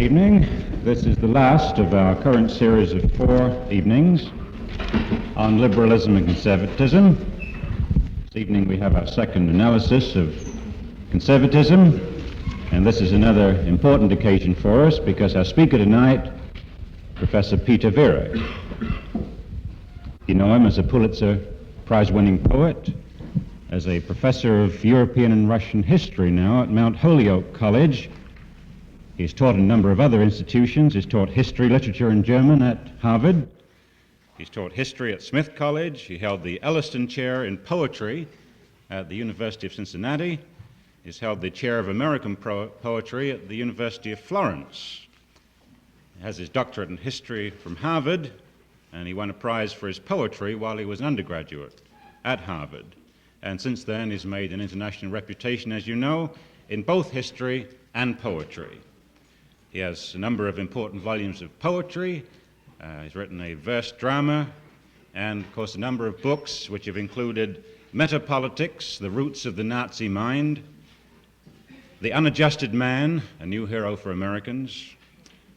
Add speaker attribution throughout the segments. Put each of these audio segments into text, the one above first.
Speaker 1: evening. This is the last of our current series of 4 evenings on liberalism and conservatism. This evening we have our second analysis of conservatism, and this is another important occasion for us because our speaker tonight, Professor Peter Viereck. You know him as a Pulitzer Prize-winning poet, as a professor of European and Russian history now at Mount Holyoke College. He's taught a number of other institutions. He's taught history, literature, and German at Harvard. He's taught history at Smith College. He held the Elliston Chair in Poetry at the University of Cincinnati. He's held the Chair of American Poetry at the University of Florence. He has his doctorate in history from Harvard, and he won a prize for his poetry while he was an undergraduate at Harvard. And since then, he's made an international reputation, as you know, in both history and poetry. He has a number of important volumes of poetry. He's written a verse drama, and, of course, a number of books which have included Metapolitics, The Roots of the Nazi Mind, The Unadjusted Man, A New Hero for Americans,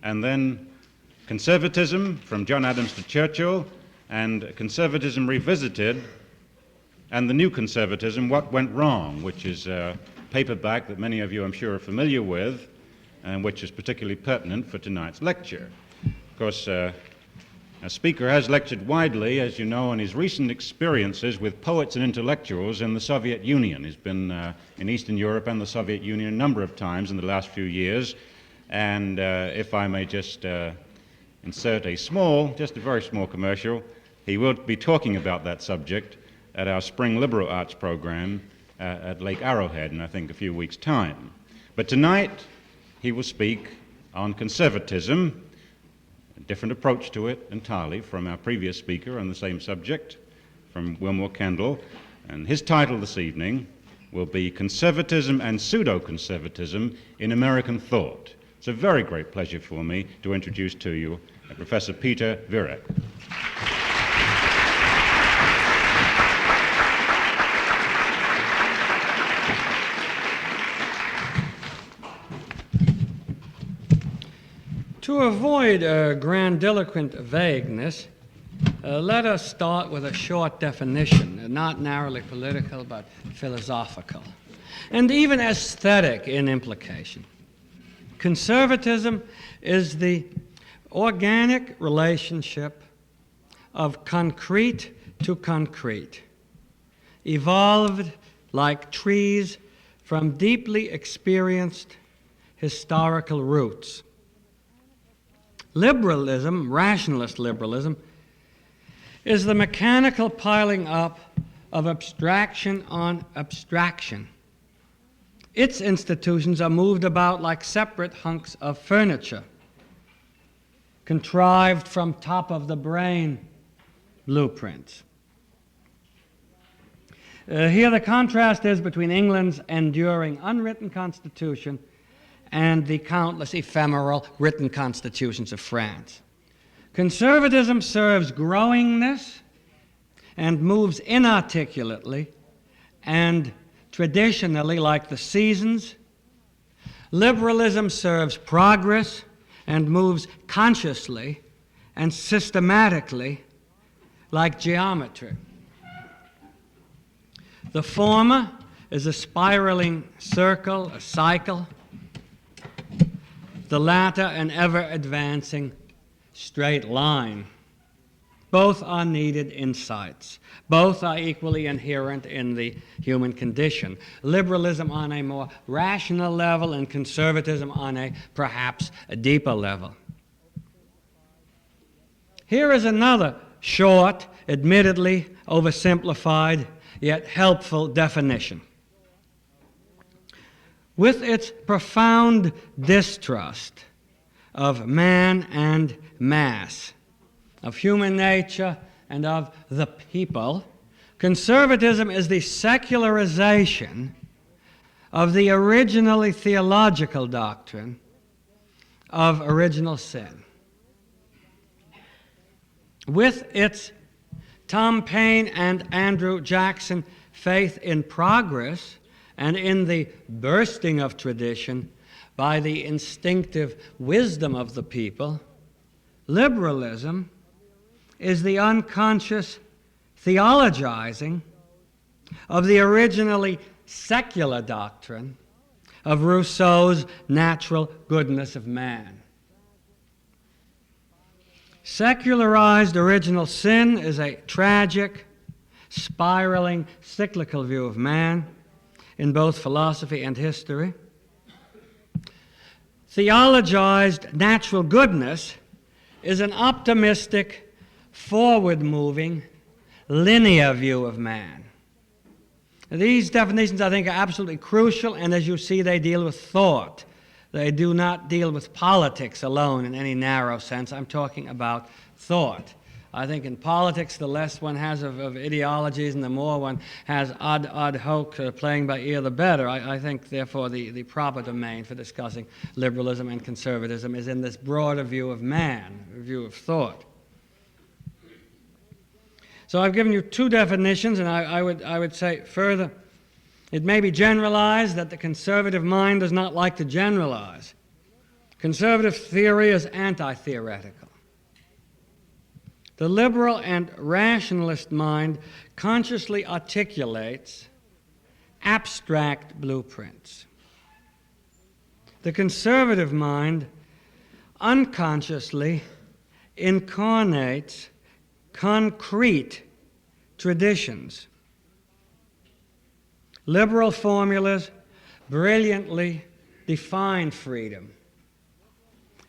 Speaker 1: and then Conservatism, From John Adams to Churchill, and Conservatism Revisited, and The New Conservatism, What Went Wrong, which is a paperback that many of you, I'm sure, are familiar with, and which is particularly pertinent for tonight's lecture. Of course, our speaker has lectured widely, as you know, on his recent experiences with poets and intellectuals in the Soviet Union. He's been in Eastern Europe and the Soviet Union a number of times in the last few years, and if I may just insert just a very small commercial, he will be talking about that subject at our Spring Liberal Arts program at Lake Arrowhead in, I think, a few weeks' time. But tonight, he will speak on conservatism, a different approach to it entirely from our previous speaker on the same subject, from Wilmore Kendall. And his title this evening will be Conservatism and Pseudo-Conservatism in American Thought. It's a very great pleasure for me to introduce to you Professor Peter Viereck.
Speaker 2: To avoid grandiloquent vagueness, let us start with a short definition, not narrowly political but philosophical, and even aesthetic in implication. Conservatism is the organic relationship of concrete to concrete, evolved like trees from deeply experienced historical roots. Liberalism, rationalist liberalism, is the mechanical piling up of abstraction on abstraction. Its institutions are moved about like separate hunks of furniture, contrived from top-of-the-brain blueprints. Here the contrast is between England's enduring unwritten constitution and the countless ephemeral written constitutions of France. Conservatism serves growingness and moves inarticulately and traditionally like the seasons. Liberalism serves progress and moves consciously and systematically like geometry. The former is a spiraling circle, a cycle. The latter, an ever-advancing straight line. Both are needed insights. Both are equally inherent in the human condition. Liberalism on a more rational level and conservatism on a perhaps a deeper level. Here is another short, admittedly oversimplified, yet helpful definition. With its profound distrust of man and mass, of human nature and of the people, conservatism is the secularization of the originally theological doctrine of original sin. With its Tom Paine and Andrew Jackson faith in progress and in the bursting of tradition, by the instinctive wisdom of the people, liberalism is the unconscious theologizing of the originally secular doctrine of Rousseau's natural goodness of man. Secularized original sin is a tragic, spiraling, cyclical view of man in both philosophy and history. Theologized natural goodness is an optimistic, forward-moving, linear view of man. These definitions, I think, are absolutely crucial, and as you see, they deal with thought. They do not deal with politics alone in any narrow sense. I'm talking about thought. I think in politics, the less one has of ideologies and the more one has ad hoc playing by ear, the better. I think, therefore, the proper domain for discussing liberalism and conservatism is in this broader view of man, a view of thought. So I've given you two definitions, and I would say further, it may be generalized that the conservative mind does not like to generalize. Conservative theory is anti-theoretical. The liberal and rationalist mind consciously articulates abstract blueprints. The conservative mind unconsciously incarnates concrete traditions. Liberal formulas brilliantly define freedom.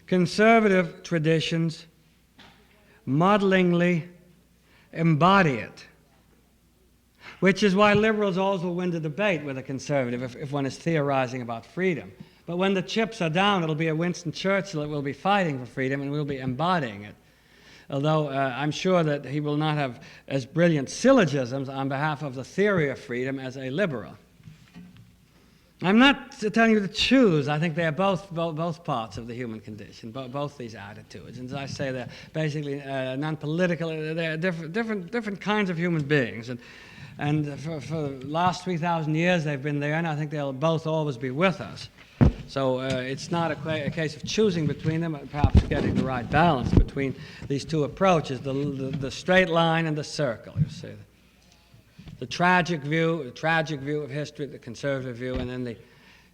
Speaker 2: Conservative traditions modelingly embody it, which is why liberals always will win the debate with a conservative if one is theorizing about freedom. But when the chips are down, it'll be a Winston Churchill that will be fighting for freedom and we'll be embodying it. Although I'm sure that he will not have as brilliant syllogisms on behalf of the theory of freedom as a liberal. I'm not telling you to choose. I think they are both parts of the human condition, both these attitudes. And as I say, they're basically non-political. They're different kinds of human beings. And for the last 3,000 years they've been there, and I think they'll both always be with us. So it's not a case of choosing between them, but perhaps getting the right balance between these two approaches, the straight line and the circle, you see. The tragic view of history, the conservative view, and then the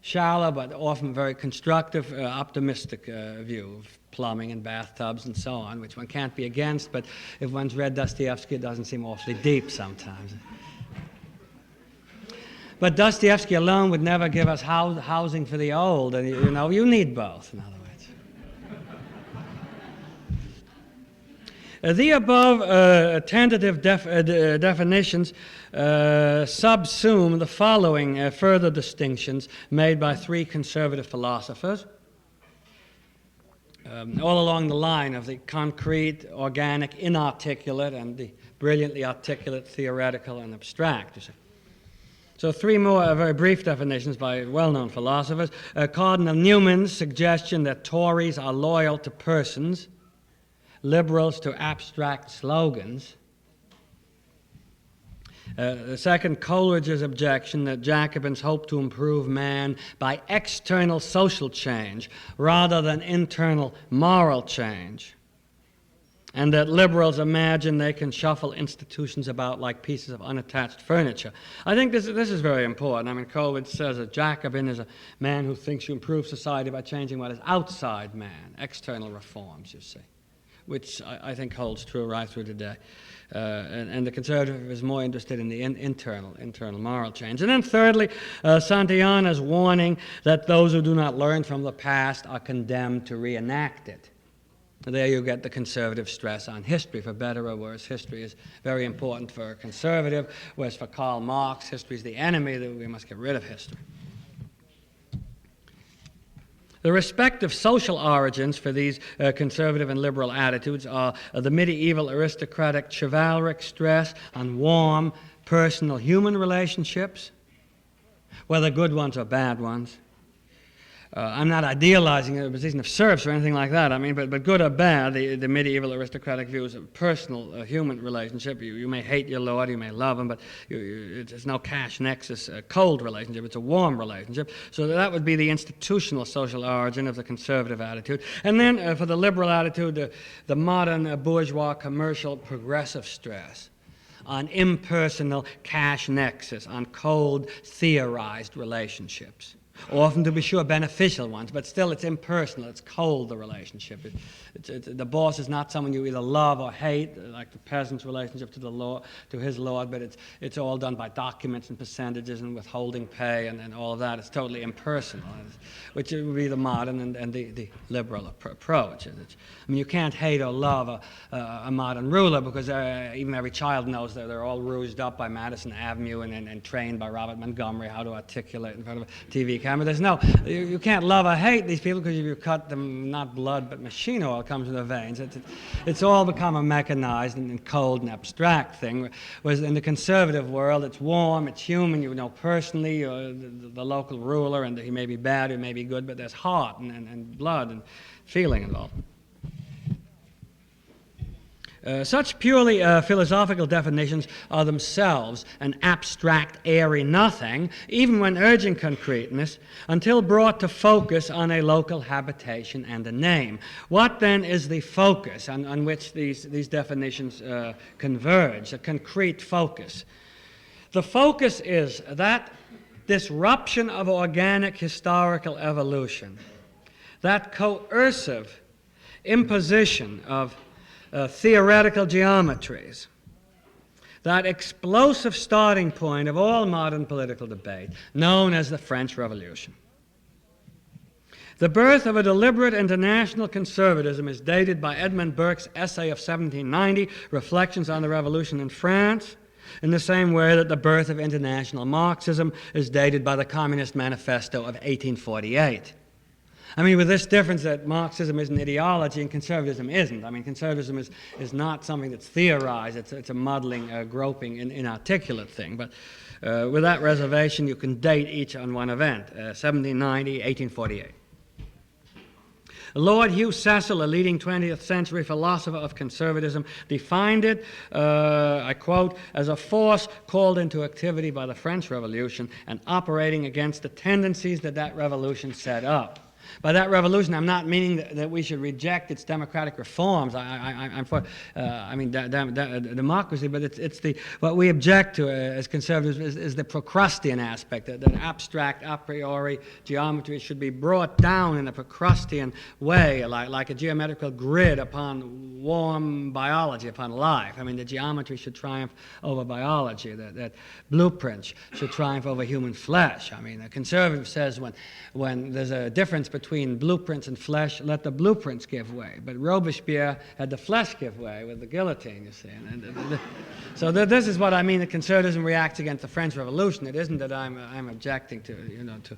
Speaker 2: shallow but often very constructive, optimistic view of plumbing and bathtubs and so on, which one can't be against, but if one's read Dostoevsky, it doesn't seem awfully deep sometimes. But Dostoevsky alone would never give us housing for the old, and you need both, in other words. The above tentative definitions subsume the following further distinctions made by three conservative philosophers, all along the line of the concrete, organic, inarticulate, and the brilliantly articulate, theoretical, and abstract. You see. So three more very brief definitions by well-known philosophers. Cardinal Newman's suggestion that Tories are loyal to persons, liberals to abstract slogans. The second, Coleridge's objection that Jacobins hope to improve man by external social change rather than internal moral change, and that liberals imagine they can shuffle institutions about like pieces of unattached furniture. I think this is very important. I mean, Coleridge says a Jacobin is a man who thinks you improve society by changing what is outside man, external reforms, you see, which I think holds true right through today. And the conservative is more interested in the internal moral change. And then thirdly, Santayana's warning that those who do not learn from the past are condemned to reenact it. There you get the conservative stress on history, for better or worse. History is very important for a conservative, whereas for Karl Marx, history is the enemy, that we must get rid of history. The respective social origins for these conservative and liberal attitudes are the medieval aristocratic chivalric stress on warm, personal human relationships, whether good ones or bad ones, I'm not idealizing the position of serfs or anything like that. I mean, but good or bad, the medieval aristocratic view is a personal, human relationship. You may hate your lord, you may love him, but it's no cash nexus, cold relationship. It's a warm relationship. So that would be the institutional social origin of the conservative attitude. And then for the liberal attitude, the modern bourgeois commercial progressive stress on impersonal cash nexus, on cold theorized relationships. Often, to be sure, beneficial ones, but still it's impersonal, it's cold, the relationship. The boss is not someone you either love or hate, like the peasant's relationship to his lord, but it's all done by documents and percentages and withholding pay and all of that. It's totally impersonal, which would be the modern and the liberal approach. I mean, you can't hate or love a modern ruler because even every child knows that they're all rouged up by Madison Avenue and trained by Robert Montgomery how to articulate in front of a TV camera. You can't love or hate these people because if you cut them, not blood, but machine oil comes in the veins. It's all become a mechanized and cold and abstract thing. Whereas in the conservative world, it's warm, it's human, you know personally the local ruler, and he may be bad, he may be good, but there's heart and blood and feeling involved. Such purely philosophical definitions are themselves an abstract, airy nothing, even when urging concreteness, until brought to focus on a local habitation and a name. What then is the focus on which these definitions converge, a concrete focus? The focus is that disruption of organic historical evolution, that coercive imposition of theoretical geometries, that explosive starting point of all modern political debate, known as the French Revolution. The birth of a deliberate international conservatism is dated by Edmund Burke's essay of 1790, Reflections on the Revolution in France, in the same way that the birth of international Marxism is dated by the Communist Manifesto of 1848. I mean, with this difference that Marxism is an ideology and conservatism isn't. I mean, conservatism is not something that's theorized. It's a muddling, groping, inarticulate thing. But with that reservation, you can date each on one event, 1790, 1848. Lord Hugh Cecil, a leading 20th century philosopher of conservatism, defined it, I quote, as a force called into activity by the French Revolution and operating against the tendencies that revolution set up. By that revolution, I'm not meaning that we should reject its democratic reforms. I'm for, democracy, but it's what we object to as conservatives is the Procrustean aspect, that abstract a priori geometry should be brought down in a Procrustean way, like a geometrical grid upon warm biology, upon life. I mean, the geometry should triumph over biology, that blueprints should triumph over human flesh. I mean, a conservative says when there's a difference between blueprints and flesh, let the blueprints give way. But Robespierre had the flesh give way with the guillotine, you see. So this is what I mean, that conservatism reacts against the French Revolution. It isn't that I'm objecting to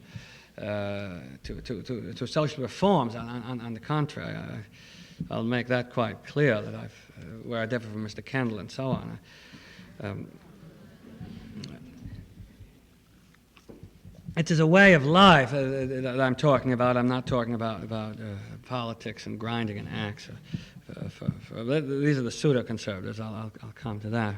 Speaker 2: social reforms. On the contrary, I'll make that quite clear, that where I differ from Mr. Kendall and so on. It is a way of life that I'm talking about. I'm not talking about politics and grinding an axe. These are the pseudo-conservatives. I'll come to that.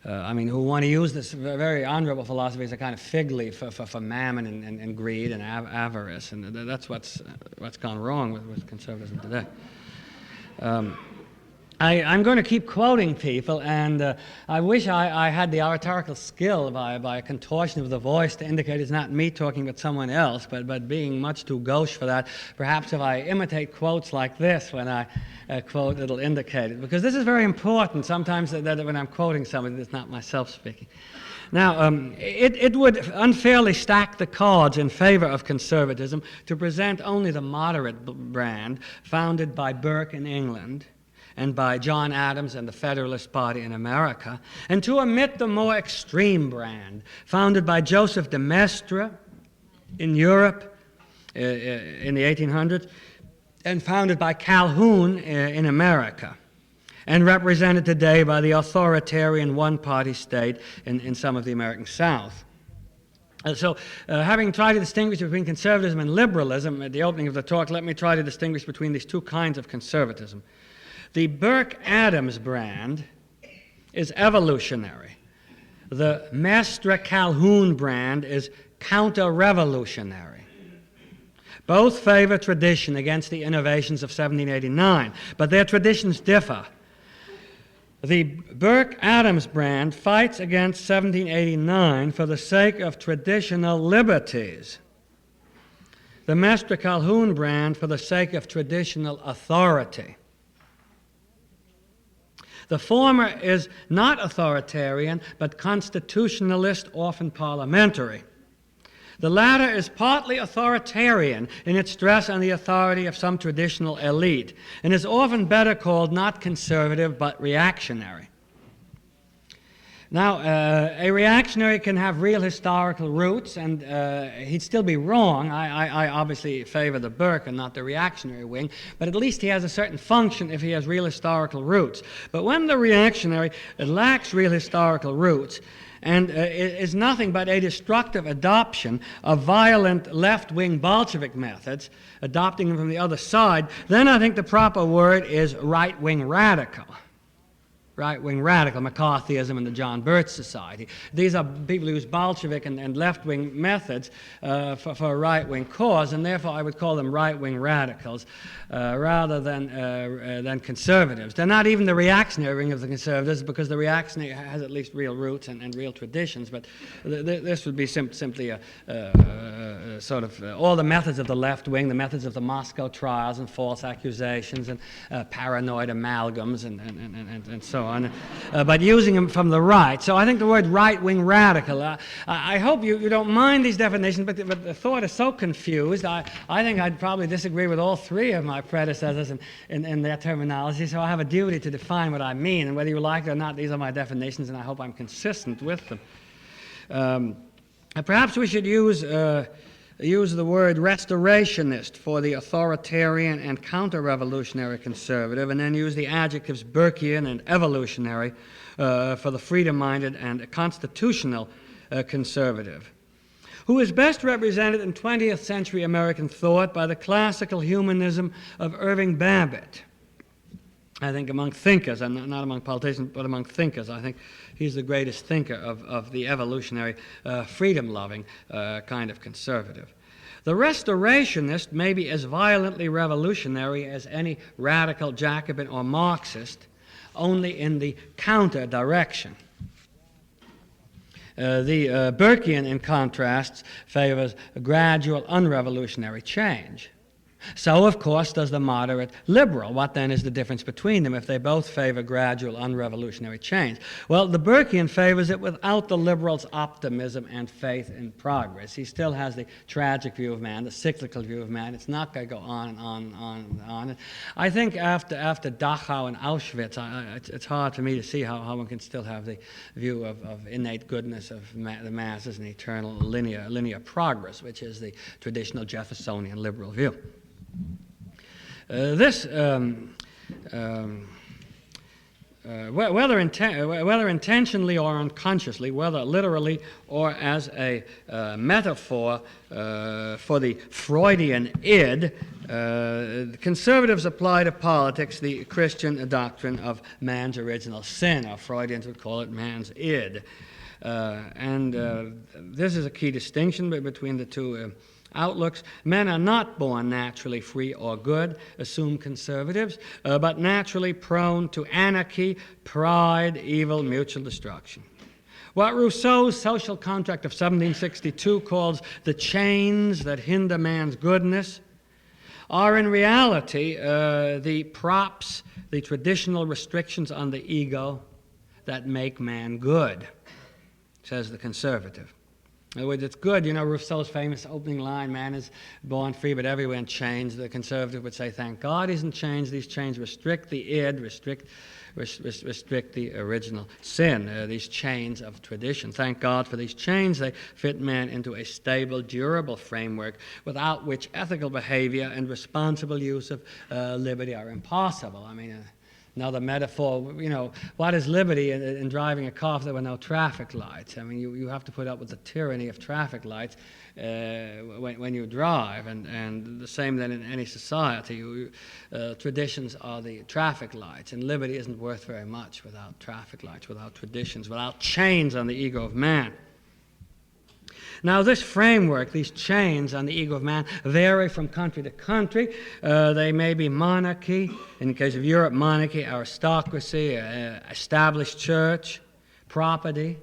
Speaker 2: I mean, who want to use this very honorable philosophy as a kind of fig leaf for mammon and greed and avarice, and that's what's gone wrong with conservatism today. I'm going to keep quoting people, and I wish I had the oratorical skill by a contortion of the voice to indicate it's not me talking but someone else, but being much too gauche for that. Perhaps if I imitate quotes like this when I quote, it'll indicate it. Because this is very important sometimes that when I'm quoting somebody, it's not myself speaking. Now, it would unfairly stack the cards in favor of conservatism to present only the moderate brand founded by Burke in England and by John Adams and the Federalist Party in America, and to omit the more extreme brand founded by Joseph de Maistre in Europe in the 1800s, and founded by Calhoun in America, and represented today by the authoritarian one-party state in some of the American South. Having tried to distinguish between conservatism and liberalism at the opening of the talk, let me try to distinguish between these two kinds of conservatism. The Burke-Adams brand is evolutionary. The Mestre-Calhoun brand is counter-revolutionary. Both favor tradition against the innovations of 1789, but their traditions differ. The Burke-Adams brand fights against 1789 for the sake of traditional liberties. The Mestre-Calhoun brand for the sake of traditional authority. The former is not authoritarian, but constitutionalist, often parliamentary. The latter is partly authoritarian in its stress on the authority of some traditional elite, and is often better called not conservative but reactionary. Now, a reactionary can have real historical roots, and he'd still be wrong. I obviously favor the Burke and not the reactionary wing, but at least he has a certain function if he has real historical roots. But when the reactionary lacks real historical roots, and is nothing but a destructive adoption of violent left-wing Bolshevik methods, adopting them from the other side, then I think the proper word is right-wing radical. Right-wing radical, McCarthyism and the John Birch Society. These are people who use Bolshevik and left-wing methods for a right-wing cause, and therefore I would call them right-wing radicals rather than conservatives. They're not even the reactionary wing of the conservatives, because the reactionary has at least real roots and real traditions, but this would be simply a sort of all the methods of the left wing, the methods of the Moscow trials and false accusations and paranoid amalgams and so on, but using them from the right. So I think the word right-wing radical, I hope you don't mind these definitions, but the thought is so confused. I think I'd probably disagree with all three of my predecessors in their terminology, so I have a duty to define what I mean, and whether you like it or not, these are my definitions, and I hope I'm consistent with them. Perhaps we should use the word restorationist for the authoritarian and counter-revolutionary conservative, and then use the adjectives Burkean and evolutionary for the freedom-minded and constitutional conservative, who is best represented in 20th century American thought by the classical humanism of Irving Babbitt. I think among thinkers, and not among politicians, but among thinkers, I think he's the greatest thinker of the evolutionary, freedom-loving kind of conservative. The restorationist may be as violently revolutionary as any radical Jacobin or Marxist, only in the counter direction. The Burkean, in contrast, favors a gradual, unrevolutionary change. So, of course, does the moderate liberal. What then is the difference between them if they both favor gradual, unrevolutionary change? Well, the Burkean favors it without the liberal's optimism and faith in progress. He still has the tragic view of man, the cyclical view of man. It's not going to go on and on and on and on. I think after Dachau and Auschwitz, it's hard for me to see how one can still have the view of innate goodness of the masses and eternal linear progress, which is the traditional Jeffersonian liberal view. Whether intentionally or unconsciously, whether literally or as a metaphor for the Freudian id, conservatives apply to politics the Christian doctrine of man's original sin, or Freudians would call it man's id. This is a key distinction between the two outlooks. Men are not born naturally free or good, assume conservatives, but naturally prone to anarchy, pride, evil, mutual destruction. What Rousseau's social contract of 1762 calls the chains that hinder man's goodness are in reality the props, the traditional restrictions on the ego that make man good, says the conservative. In other words, it's good. You know, Rousseau's famous opening line, man is born free but everywhere in chains. The conservative would say, thank God he's in chains. These chains restrict the id, restrict the original sin, these chains of tradition. Thank God for these chains. They fit man into a stable, durable framework without which ethical behavior and responsible use of liberty are impossible. I mean, Another metaphor, what is liberty in driving a car if there were no traffic lights? I mean, you have to put up with the tyranny of traffic lights when you drive, and the same then in any society. Traditions are the traffic lights, and liberty isn't worth very much without traffic lights, without traditions, without chains on the ego of man. Now, this framework, these chains on the ego of man, vary from country to country. They may be monarchy, in the case of Europe, monarchy, aristocracy, established church, property. In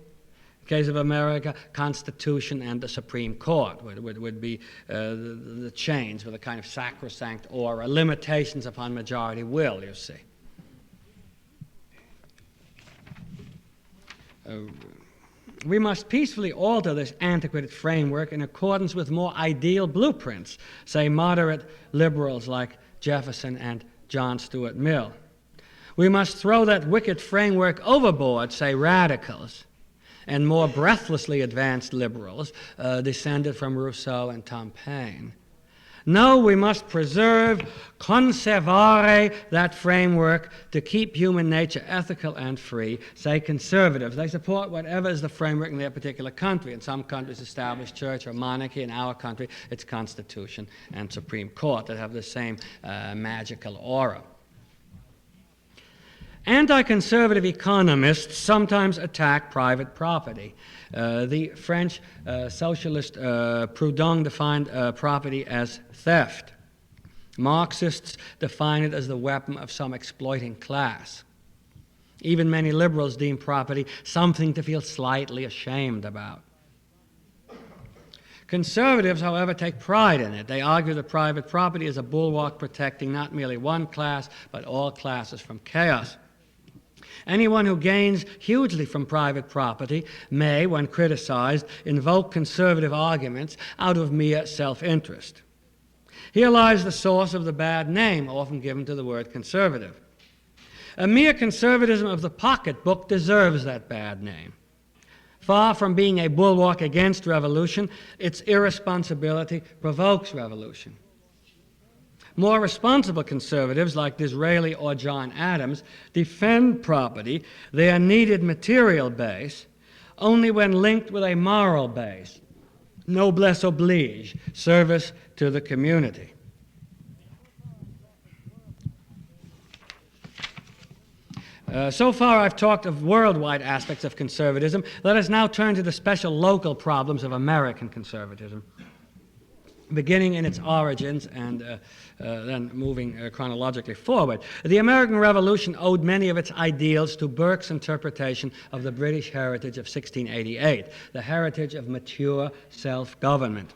Speaker 2: the case of America, Constitution and the Supreme Court would be the chains with a kind of sacrosanct aura, limitations upon majority will, you see. We must peacefully alter this antiquated framework in accordance with more ideal blueprints, say moderate liberals like Jefferson and John Stuart Mill. We must throw that wicked framework overboard, say radicals, and more breathlessly advanced liberals descended from Rousseau and Tom Paine. No, we must preserve, conservare that framework to keep human nature ethical and free. Say conservatives. They support whatever is the framework in their particular country. In some countries, established church or monarchy. In our country, it's Constitution and Supreme Court that have the same magical aura. Anti-conservative economists sometimes attack private property. The French socialist Proudhon defined property as theft. Marxists define it as the weapon of some exploiting class. Even many liberals deem property something to feel slightly ashamed about. Conservatives, however, take pride in it. They argue that private property is a bulwark protecting not merely one class, but all classes from chaos. Anyone who gains hugely from private property may, when criticized, invoke conservative arguments out of mere self-interest. Here lies the source of the bad name often given to the word conservative. A mere conservatism of the pocketbook deserves that bad name. Far from being a bulwark against revolution, its irresponsibility provokes revolution. More responsible conservatives, like Disraeli or John Adams, defend property, their needed material base, only when linked with a moral base, noblesse oblige, service to the community. So far I've talked of worldwide aspects of conservatism. Let us now turn to the special local problems of American conservatism, beginning in its origins and then moving chronologically forward. The American Revolution owed many of its ideals to Burke's interpretation of the British heritage of 1688, the heritage of mature self-government.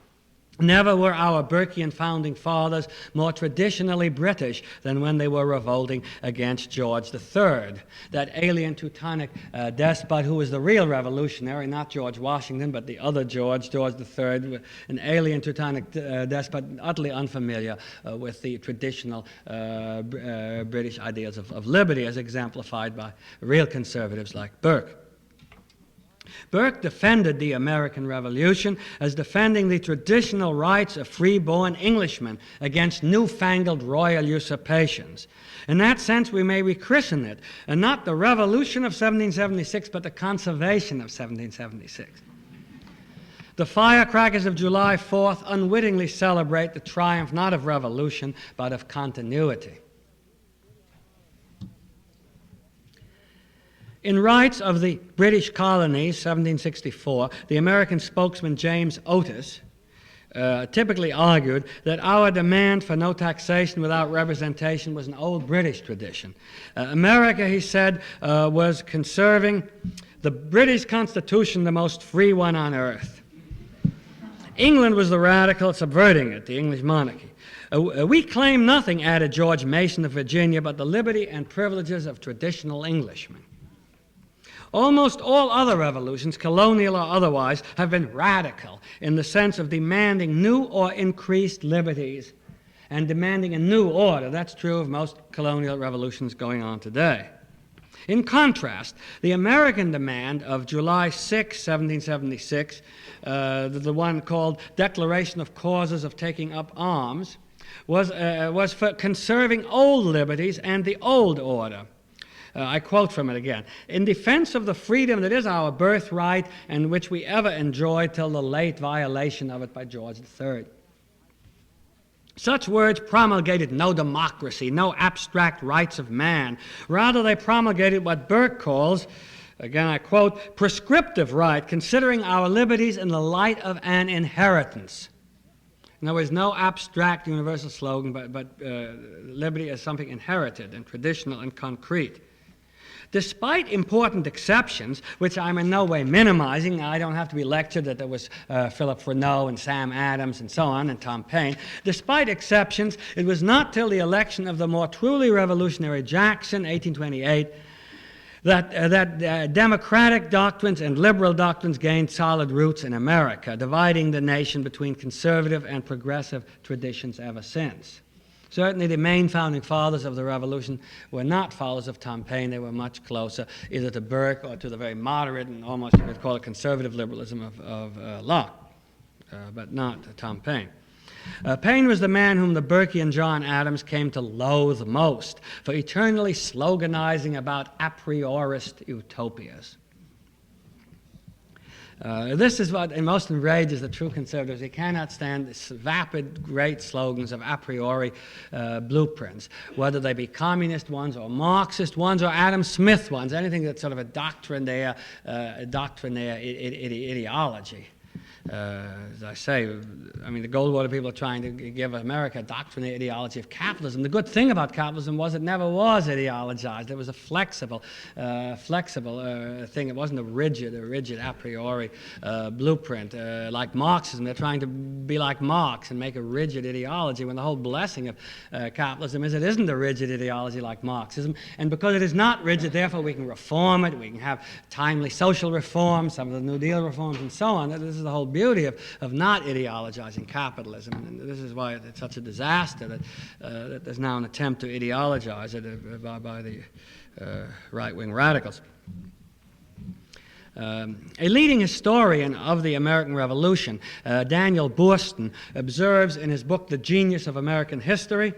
Speaker 2: Never were our Burkean founding fathers more traditionally British than when they were revolting against George III, that alien Teutonic despot who was the real revolutionary, not George Washington, but the other George III, an alien Teutonic despot, utterly unfamiliar with the traditional British ideals of liberty as exemplified by real conservatives like Burke. Burke defended the American Revolution as defending the traditional rights of free-born Englishmen against newfangled royal usurpations. In that sense, we may rechristen it, and not the Revolution of 1776, but the Conservation of 1776. The firecrackers of July 4th unwittingly celebrate the triumph not of revolution, but of continuity. In Rights of the British Colonies, 1764, the American spokesman James Otis typically argued that our demand for no taxation without representation was an old British tradition. America, he said, was conserving the British Constitution, the most free one on earth. England was the radical subverting it, the English monarchy. We claim nothing, added George Mason of Virginia, but the liberty and privileges of traditional Englishmen. Almost all other revolutions, colonial or otherwise, have been radical in the sense of demanding new or increased liberties and demanding a new order. That's true of most colonial revolutions going on today. In contrast, the American demand of July 6, 1776, the one called Declaration of Causes of Taking Up Arms, was for conserving old liberties and the old order. I quote from it again. "In defense of the freedom that is our birthright and which we ever enjoyed till the late violation of it by George III. Such words promulgated no democracy, no abstract rights of man. Rather, they promulgated what Burke calls, again I quote, prescriptive right, considering our liberties in the light of an inheritance." In other words, no abstract universal slogan, but liberty as something inherited and traditional and concrete. Despite important exceptions, which I'm in no way minimizing, I don't have to be lectured that there was Philip Freneau and Sam Adams and so on, and Tom Paine. Despite exceptions, it was not till the election of the more truly revolutionary Jackson, 1828, that democratic doctrines and liberal doctrines gained solid roots in America, dividing the nation between conservative and progressive traditions ever since. Certainly the main founding fathers of the revolution were not followers of Tom Paine. They were much closer either to Burke or to the very moderate and almost you could call it conservative liberalism of Locke, but not Tom Paine. Paine was the man whom the Burkean John Adams came to loathe most for eternally sloganizing about a priorist utopias. This is what most enrages the true conservatives. They cannot stand these vapid, great slogans of a priori blueprints, whether they be communist ones or Marxist ones or Adam Smith ones, anything that's sort of a doctrinaire ideology. As I say, I mean, the Goldwater people are trying to give America a doctrinaire ideology of capitalism. The good thing about capitalism was it never was ideologized. It was a flexible thing. It wasn't a rigid a priori blueprint like Marxism. They're trying to be like Marx and make a rigid ideology when the whole blessing of capitalism is it isn't a rigid ideology like Marxism. And because it is not rigid, therefore we can reform it. We can have timely social reforms, some of the New Deal reforms and so on. This is the whole beauty of not ideologizing capitalism, and this is why it's such a disaster that there's now an attempt to ideologize it by the right-wing radicals. A leading historian of the American Revolution, Daniel Boorstin, observes in his book The Genius of American History,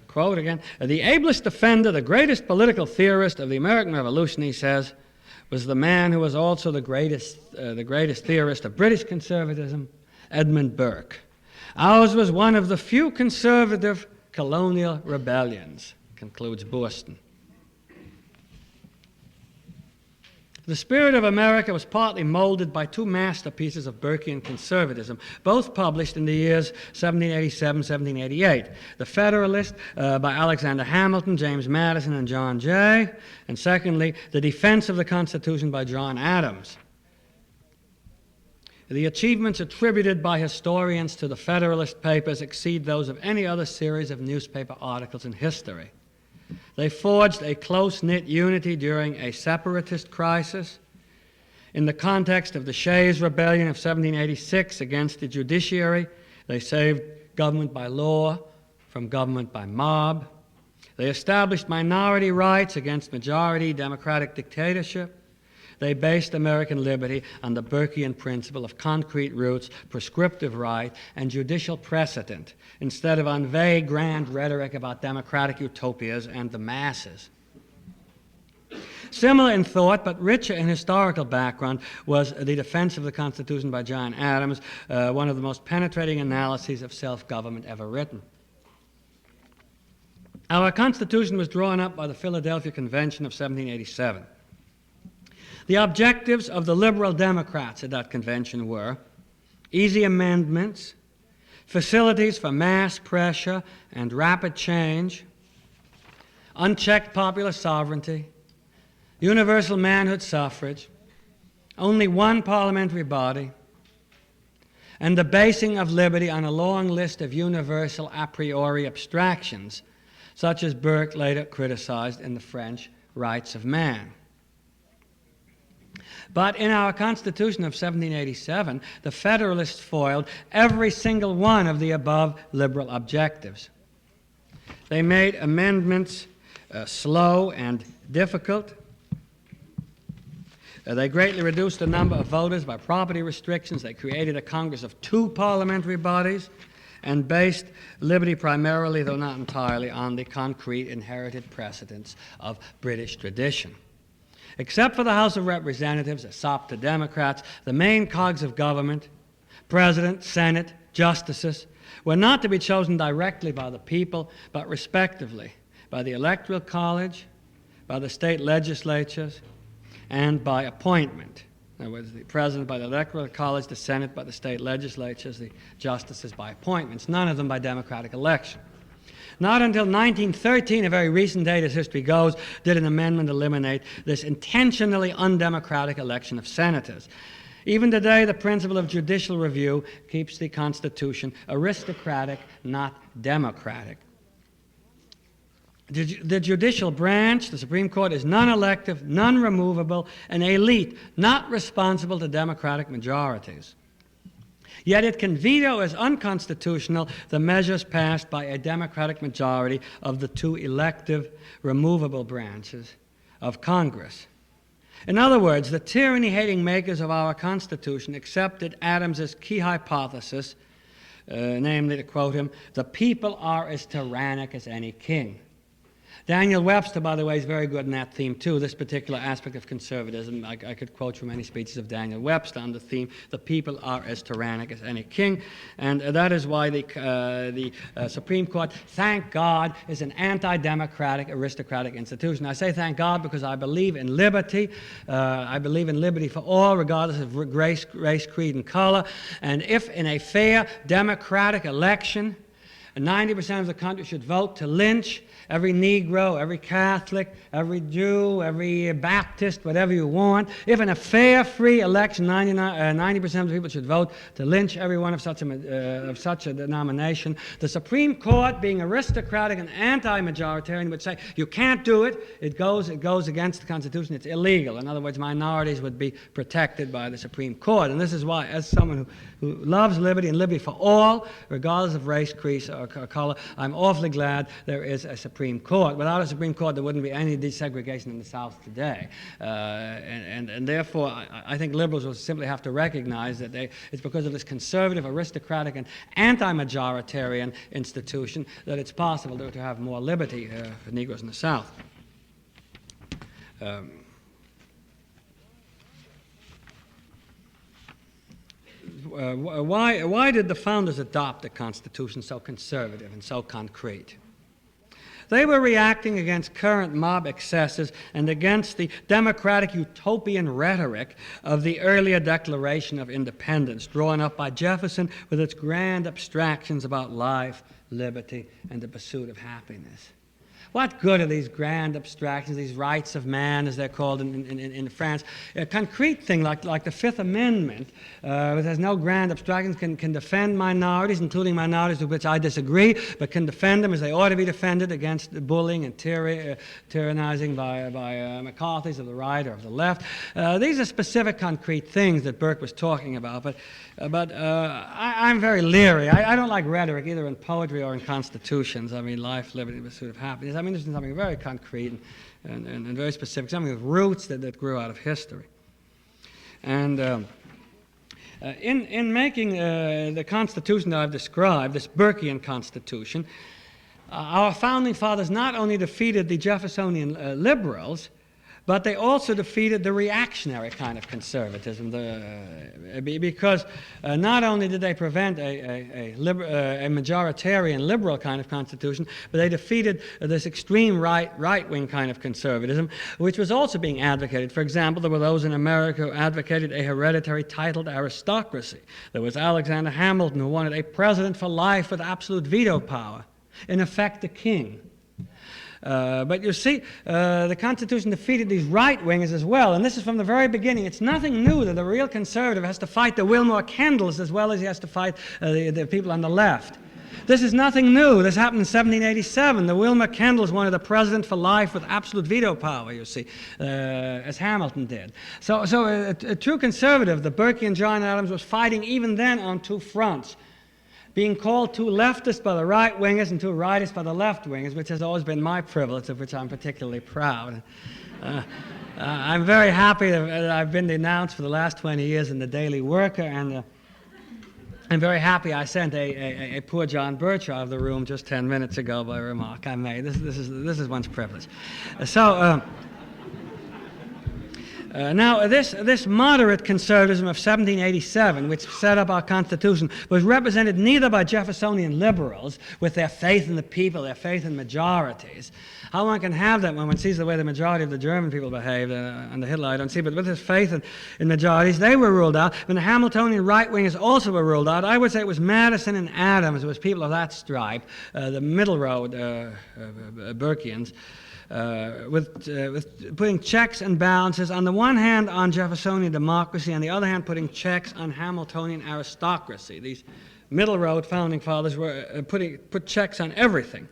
Speaker 2: quote again, "The ablest defender, the greatest political theorist of the American Revolution," he says, "was the man who was also the greatest theorist of British conservatism, Edmund Burke. Ours was one of the few conservative colonial rebellions," concludes Boorstin. The spirit of America was partly molded by two masterpieces of Burkean conservatism, both published in the years 1787-1788. The Federalist by Alexander Hamilton, James Madison, and John Jay, and secondly, The Defense of the Constitution by John Adams. The achievements attributed by historians to the Federalist Papers exceed those of any other series of newspaper articles in history. They forged a close-knit unity during a separatist crisis. In the context of the Shays Rebellion of 1786 against the judiciary, they saved government by law from government by mob. They established minority rights against majority democratic dictatorship. They based American liberty on the Burkean principle of concrete roots, prescriptive right, and judicial precedent, instead of on vague, grand rhetoric about democratic utopias and the masses. Similar in thought, but richer in historical background, was The Defense of the Constitution by John Adams, one of the most penetrating analyses of self-government ever written. Our Constitution was drawn up by the Philadelphia Convention of 1787. The objectives of the liberal Democrats at that convention were easy amendments, facilities for mass pressure and rapid change, unchecked popular sovereignty, universal manhood suffrage, only one parliamentary body, and the basing of liberty on a long list of universal a priori abstractions, such as Burke later criticized in the French Rights of Man. But in our Constitution of 1787, the Federalists foiled every single one of the above liberal objectives. They made amendments slow and difficult. They greatly reduced the number of voters by property restrictions. They created a Congress of two parliamentary bodies. and based liberty primarily, though not entirely, on the concrete inherited precedents of British tradition. Except for the House of Representatives, a sop to Democrats, the main cogs of government, President, Senate, justices, were not to be chosen directly by the people, but respectively by the Electoral College, by the state legislatures, and by appointment. In other words, the President by the Electoral College, the Senate by the state legislatures, the justices by appointments, none of them by democratic election. Not until 1913, a very recent date as history goes, did an amendment eliminate this intentionally undemocratic election of senators. Even today, the principle of judicial review keeps the Constitution aristocratic, not democratic. The judicial branch, the Supreme Court, is non-elective, non-removable, an elite not responsible to democratic majorities. Yet it can veto as unconstitutional the measures passed by a democratic majority of the two elective, removable branches of Congress. In other words, the tyranny-hating makers of our Constitution accepted Adams's key hypothesis, namely, to quote him, "The people are as tyrannic as any king." Daniel Webster, by the way, is very good in that theme, too, this particular aspect of conservatism. I could quote from many speeches of Daniel Webster on the theme, "The people are as tyrannic as any king," and that is why the Supreme Court, thank God, is an anti-democratic, aristocratic institution. I say thank God because I believe in liberty. I believe in liberty for all, regardless of race, creed, and color, and if in a fair democratic election, 90% of the country should vote to lynch every Negro, every Catholic, every Jew, every Baptist, whatever you want. If in a fair, free election, 90% of the people should vote to lynch everyone of such a denomination, the Supreme Court, being aristocratic and anti-majoritarian, would say, you can't do it. It goes against the Constitution. It's illegal. In other words, minorities would be protected by the Supreme Court. And this is why, as someone who loves liberty and liberty for all, regardless of race, creed, or color, I'm awfully glad there is a Supreme Court. Without a Supreme Court, there wouldn't be any desegregation in the South today. And therefore, I think liberals will simply have to recognize that it's because of this conservative, aristocratic, and anti-majoritarian institution that it's possible to have more liberty for Negroes in the South. Why did the founders adopt a constitution so conservative and so concrete? They were reacting against current mob excesses and against the democratic utopian rhetoric of the earlier Declaration of Independence, drawn up by Jefferson with its grand abstractions about life, liberty, and the pursuit of happiness. What good are these grand abstractions, these rights of man, as they're called in France? A concrete thing like the Fifth Amendment, which has no grand abstractions, can defend minorities, including minorities with which I disagree, but can defend them as they ought to be defended against bullying and tyrannizing by McCarthy's of the right or of the left. These are specific, concrete things that Burke was talking about, but I'm very leery. I don't like rhetoric, either in poetry or in constitutions. I mean, life, liberty, pursuit of happiness. I'm interested in something very concrete and very specific, something with roots that grew out of history. And in making the Constitution that I've described, this Burkean Constitution, our founding fathers not only defeated the Jeffersonian liberals, but they also defeated the reactionary kind of conservatism, because not only did they prevent a majoritarian liberal kind of constitution, but they defeated this extreme right-wing kind of conservatism, which was also being advocated. For example, there were those in America who advocated a hereditary titled aristocracy. There was Alexander Hamilton, who wanted a president for life with absolute veto power, in effect a king. But you see, the Constitution defeated these right-wingers as well, and this is from the very beginning. It's nothing new that the real conservative has to fight the Wilmore Kendalls as well as he has to fight the people on the left. This is nothing new. This happened in 1787. The Wilmore Kendalls wanted a president for life with absolute veto power, you see, as Hamilton did. So a true conservative, the Burkean John Adams, was fighting even then on two fronts, being called too leftist by the right-wingers and too rightist by the left-wingers, which has always been my privilege, of which I'm particularly proud. I'm very happy that I've been denounced for the last 20 years in the Daily Worker, and I'm very happy I sent a poor John Birch out of the room just 10 minutes ago by a remark I made. This is one's privilege. Now, this moderate conservatism of 1787, which set up our Constitution, was represented neither by Jeffersonian liberals, with their faith in the people, their faith in majorities. How one can have that when one sees the way the majority of the German people behaved under Hitler, I don't see, but with his faith in majorities, they were ruled out. When the Hamiltonian right-wingers also were ruled out, I would say it was Madison and Adams, it was people of that stripe, the middle road Burkeans, with putting checks and balances on the one hand on Jeffersonian democracy, on the other hand putting checks on Hamiltonian aristocracy. These middle road founding fathers were put checks on everything.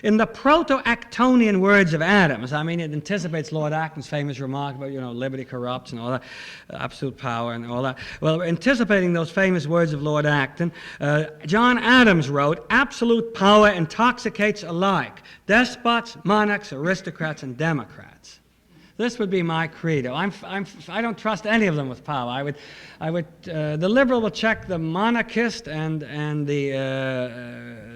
Speaker 2: In the proto-Actonian words of Adams, I mean, it anticipates Lord Acton's famous remark about, liberty corrupts and all that, absolute power and all that. Well, anticipating those famous words of Lord Acton, John Adams wrote, "Absolute power intoxicates alike, despots, monarchs, aristocrats, and democrats." This would be my credo. I don't trust any of them with power. The liberal will check the monarchist, and the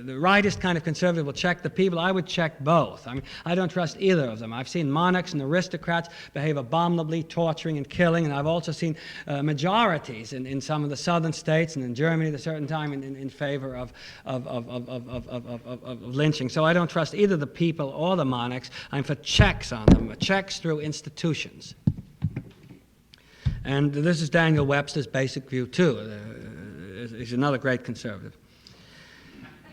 Speaker 2: rightist kind of conservative will check the people. I would check both. I mean, I don't trust either of them. I've seen monarchs and aristocrats behave abominably, torturing and killing, and I've also seen majorities in some of the southern states and in Germany at a certain time in favor of lynching. So I don't trust either the people or the monarchs. I'm for checks on them, checks through institutions. And this is Daniel Webster's basic view, too. He's another great conservative.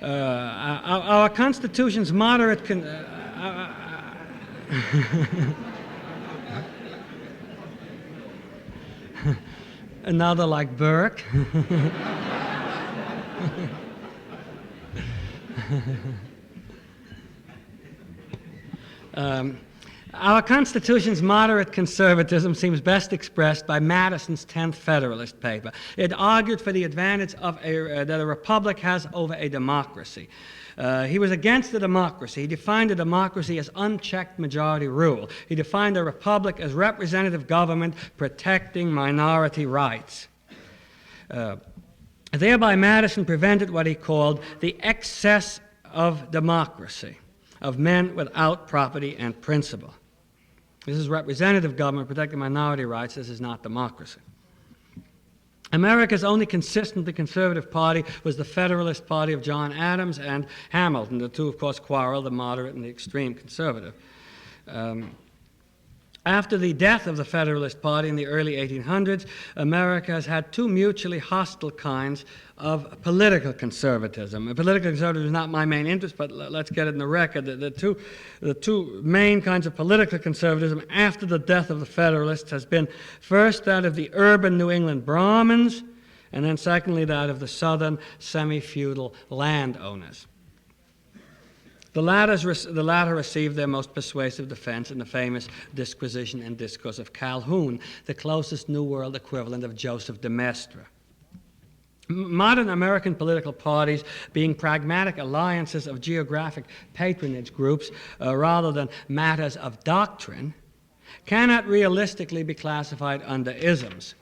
Speaker 2: Our Constitution's moderate... Another like Viereck. Our Constitution's moderate conservatism seems best expressed by Madison's 10th Federalist paper. It argued for the advantage of that a republic has over a democracy. He was against the democracy. He defined a democracy as unchecked majority rule. He defined a republic as representative government protecting minority rights. Thereby, Madison prevented what he called the excess of democracy, of men without property and principle. This is representative government protecting minority rights. This is not democracy. America's only consistently conservative party was the Federalist Party of John Adams and Hamilton. The two, of course, quarreled, the moderate and the extreme conservative. After the death of the Federalist Party in the early 1800s, America has had two mutually hostile kinds of political conservatism. Political conservatism is not my main interest, but let's get it in the record. The two main kinds of political conservatism after the death of the Federalists has been first that of the urban New England Brahmins, and then secondly that of the southern semi-feudal landowners. The latter received their most persuasive defense in the famous Disquisition and Discourse of Calhoun, the closest New World equivalent of Joseph de Maistre. Modern American political parties, being pragmatic alliances of geographic patronage groups rather than matters of doctrine, cannot realistically be classified under isms.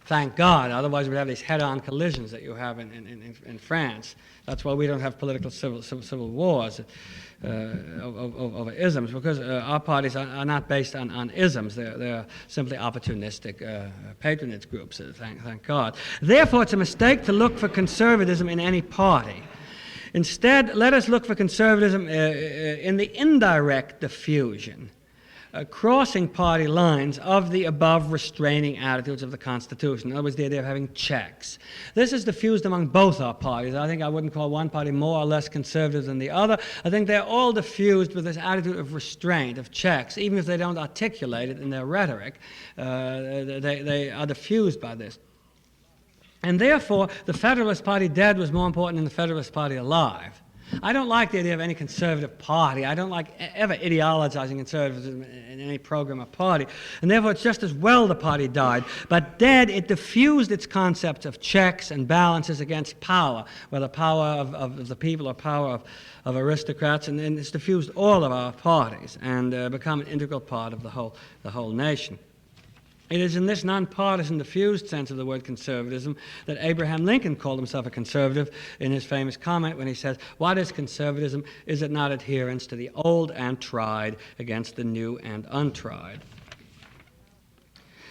Speaker 2: Thank God, otherwise we'd have these head-on collisions that you have in France. That's why we don't have political civil wars over isms, because our parties are not based on isms. They're simply opportunistic patronage groups, thank God. Therefore, it's a mistake to look for conservatism in any party. Instead, let us look for conservatism in the indirect diffusion, crossing party lines of the above restraining attitudes of the Constitution. In other words, the idea of having checks. This is diffused among both our parties. I think I wouldn't call one party more or less conservative than the other. I think they're all diffused with this attitude of restraint, of checks. Even if they don't articulate it in their rhetoric, they are diffused by this. And therefore, the Federalist Party dead was more important than the Federalist Party alive. I don't like the idea of any conservative party. I don't like ever ideologizing conservatism in any program or party. And therefore, it's just as well the party died. But dead, it diffused its concepts of checks and balances against power, whether power of the people or power of aristocrats. And it's diffused all of our parties and become an integral part of the whole nation. It is in this nonpartisan, diffused sense of the word conservatism that Abraham Lincoln called himself a conservative in his famous comment when he says, "What is conservatism? Is it not adherence to the old and tried against the new and untried?"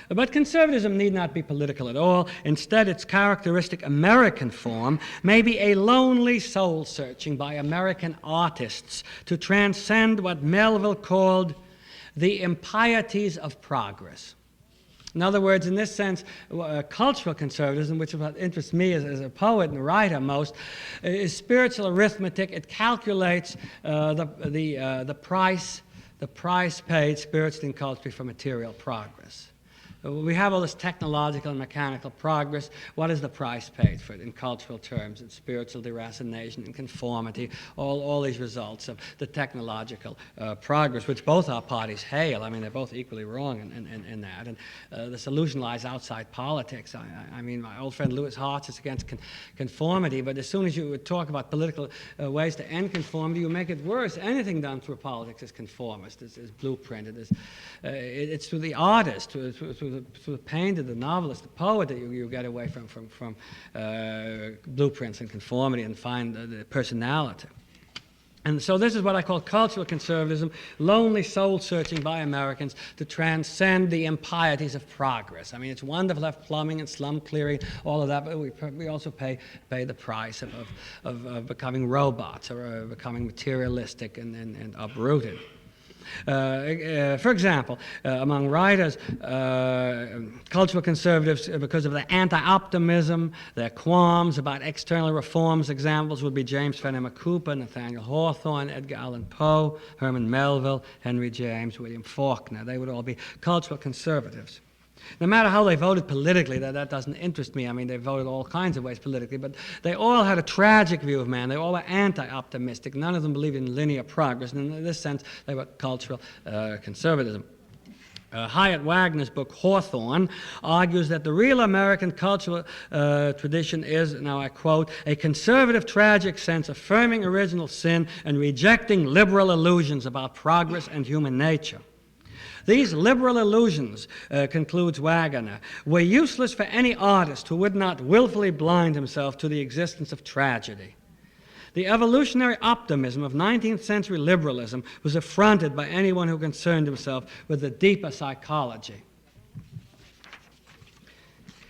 Speaker 2: But conservatism need not be political at all. Instead, its characteristic American form may be a lonely soul-searching by American artists to transcend what Melville called the impieties of progress. In other words, in this sense, cultural conservatism, which is what interests me as a poet and writer most, is spiritual arithmetic. It calculates the price paid spiritually and culturally for material progress. We have all this technological and mechanical progress. What is the price paid for it in cultural terms? It's spiritual deracination and conformity, all these results of the technological progress, which both our parties hail. I mean, they're both equally wrong in that. And the solution lies outside politics. I mean, my old friend Louis Hartz is against conformity, but as soon as you would talk about political ways to end conformity, you make it worse. Anything done through politics is conformist, is blueprinted. It's through the artist, through the painter, the novelist, the poet that you get away from blueprints and conformity and find the personality. And so this is what I call cultural conservatism, lonely soul-searching by Americans to transcend the impieties of progress. I mean, it's wonderful to have plumbing and slum clearing, all of that, but we also pay the price of becoming robots or becoming materialistic and uprooted. For example, among writers, cultural conservatives, because of their anti-optimism, their qualms about external reforms, examples would be James Fenimore Cooper, Nathaniel Hawthorne, Edgar Allan Poe, Herman Melville, Henry James, William Faulkner. They would all be cultural conservatives. No matter how they voted politically, that doesn't interest me. I mean, they voted all kinds of ways politically, but they all had a tragic view of man. They all were anti-optimistic. None of them believed in linear progress, and in this sense, they were cultural conservatism. Hyatt Wagner's book, Hawthorne, argues that the real American cultural tradition is, now I quote, a conservative tragic sense affirming original sin and rejecting liberal illusions about progress and human nature. These liberal illusions, concludes Wagner, were useless for any artist who would not willfully blind himself to the existence of tragedy. The evolutionary optimism of 19th century liberalism was affronted by anyone who concerned himself with the deeper psychology.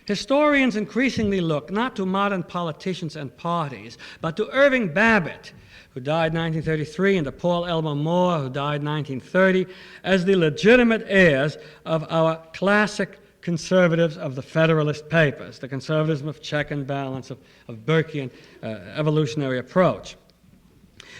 Speaker 2: Historians increasingly look not to modern politicians and parties, but to Irving Babbitt, who died in 1933, and to Paul Elmer More, who died in 1930, as the legitimate heirs of our classic conservatives of the Federalist Papers, the conservatism of check and balance, of Burkean evolutionary approach.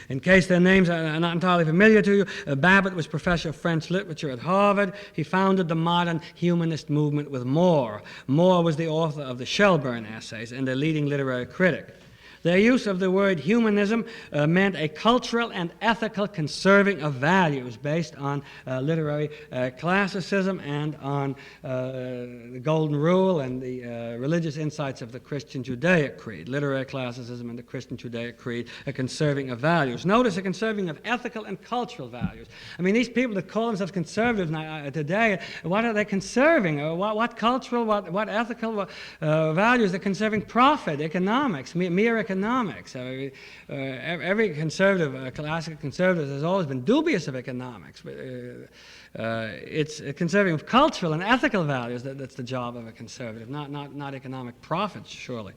Speaker 2: In case their names are not entirely familiar to you, Babbitt was professor of French literature at Harvard. He founded the modern humanist movement with More. More was the author of the Shelburne Essays and a leading literary critic. Their use of the word humanism meant a cultural and ethical conserving of values based on literary classicism and on the Golden Rule and the religious insights of the Christian Judaic creed. Literary classicism and the Christian Judaic creed, a conserving of values. Notice a conserving of ethical and cultural values. I mean, these people that call themselves conservatives today, what are they conserving? What cultural, what ethical values? They're conserving profit, economics, mere economics. Every conservative, classical conservative, has always been dubious of economics. But, it's conserving of cultural and ethical values that's the job of a conservative, not economic profits, surely.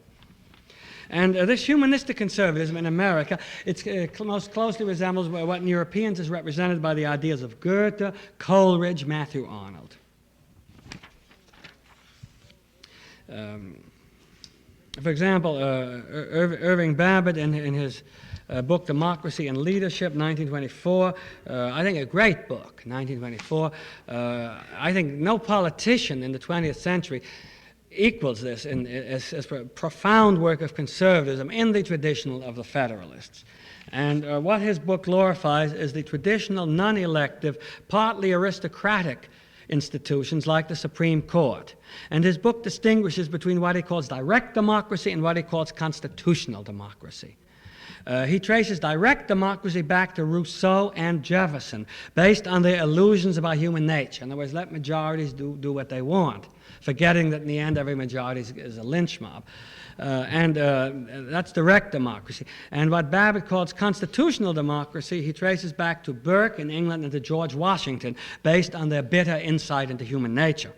Speaker 2: And this humanistic conservatism in America, it most closely resembles what in Europeans is represented by the ideas of Goethe, Coleridge, Matthew Arnold. For example, Irving Babbitt in his book Democracy and Leadership, 1924, I think a great book, 1924. I think no politician in the 20th century equals this as a profound work of conservatism in the tradition of the Federalists. And what his book glorifies is the traditional, non-elective, partly aristocratic institutions like the Supreme Court. And his book distinguishes between what he calls direct democracy and what he calls constitutional democracy. He traces direct democracy back to Rousseau and Jefferson, based on their illusions about human nature. In other words, let majorities do what they want, forgetting that in the end every majority is a lynch mob. That's direct democracy. And what Babbitt calls constitutional democracy, he traces back to Burke in England and to George Washington, based on their bitter insight into human nature.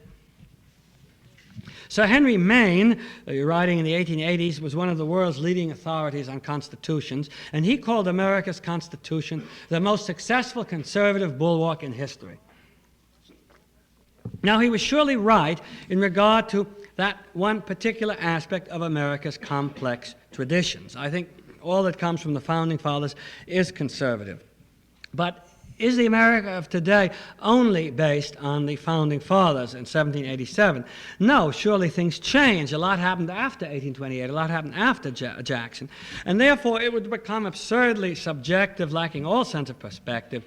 Speaker 2: Sir Henry Maine, writing in the 1880s, was one of the world's leading authorities on constitutions, and he called America's Constitution the most successful conservative bulwark in history. Now, he was surely right in regard to that one particular aspect of America's complex traditions. I think all that comes from the Founding Fathers is conservative. But is the America of today only based on the Founding Fathers in 1787? No, surely things change. A lot happened after 1828. A lot happened after Jackson. And therefore, it would become absurdly subjective, lacking all sense of perspective,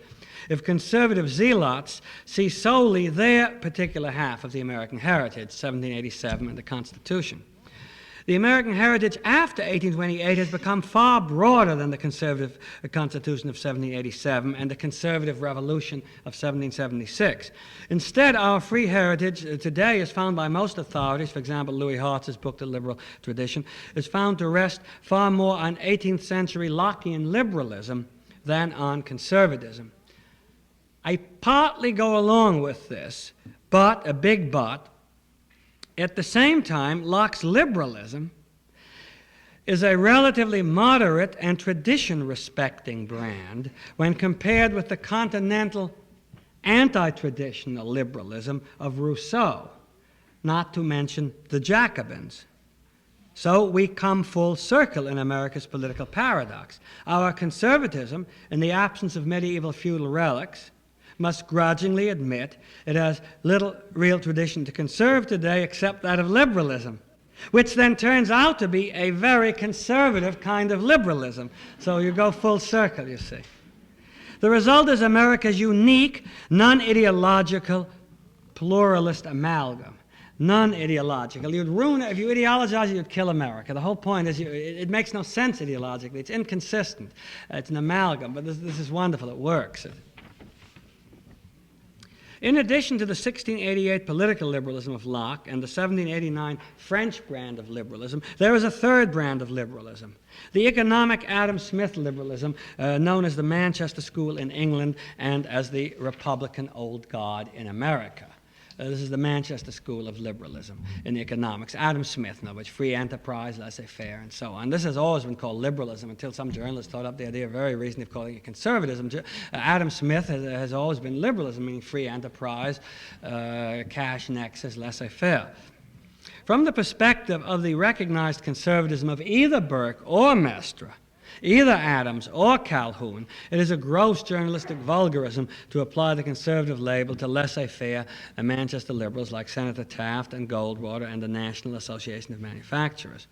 Speaker 2: if conservative zealots see solely their particular half of the American heritage, 1787 and the Constitution. The American heritage after 1828 has become far broader than the conservative Constitution of 1787 and the conservative revolution of 1776. Instead, our free heritage today is found by most authorities, for example, Louis Hartz's book, The Liberal Tradition, is found to rest far more on 18th century Lockean liberalism than on conservatism. I partly go along with this, but, a big but, at the same time, Locke's liberalism is a relatively moderate and tradition-respecting brand when compared with the continental anti-traditional liberalism of Rousseau, not to mention the Jacobins. So we come full circle in America's political paradox. Our conservatism, in the absence of medieval feudal relics, must grudgingly admit it has little real tradition to conserve today except that of liberalism, which then turns out to be a very conservative kind of liberalism. So you go full circle, you see. The result is America's unique, non-ideological, pluralist amalgam. Non-ideological. You'd ruin it. If you ideologize, you'd kill America. The whole point is it makes no sense ideologically. It's inconsistent. It's an amalgam, but this is wonderful. It works. In addition to the 1688 political liberalism of Locke and the 1789 French brand of liberalism, there is a third brand of liberalism, the economic Adam Smith liberalism, known as the Manchester School in England and as the Republican Old Guard in America. This is the Manchester School of Liberalism in economics. Adam Smith, which free enterprise, laissez-faire, and so on. This has always been called liberalism until some journalists thought up the idea very recently of calling it conservatism. Adam Smith has always been liberalism, meaning free enterprise, cash nexus, laissez-faire. From the perspective of the recognized conservatism of either Burke or Mestre, either Adams or Calhoun, it is a gross journalistic vulgarism to apply the conservative label to laissez-faire and Manchester liberals like Senator Taft and Goldwater and the National Association of Manufacturers.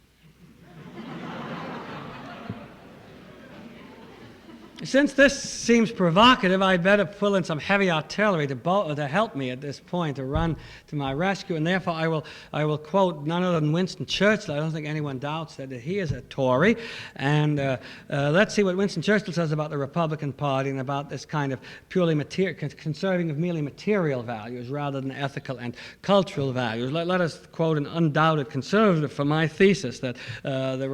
Speaker 2: Since this seems provocative, I'd better pull in some heavy artillery to help me at this point, to run to my rescue, and therefore I will quote none other than Winston Churchill. I don't think anyone doubts that he is a Tory, and let's see what Winston Churchill says about the Republican Party and about this kind of purely conserving of merely material values rather than ethical and cultural values. Let us quote an undoubted conservative for my thesis that the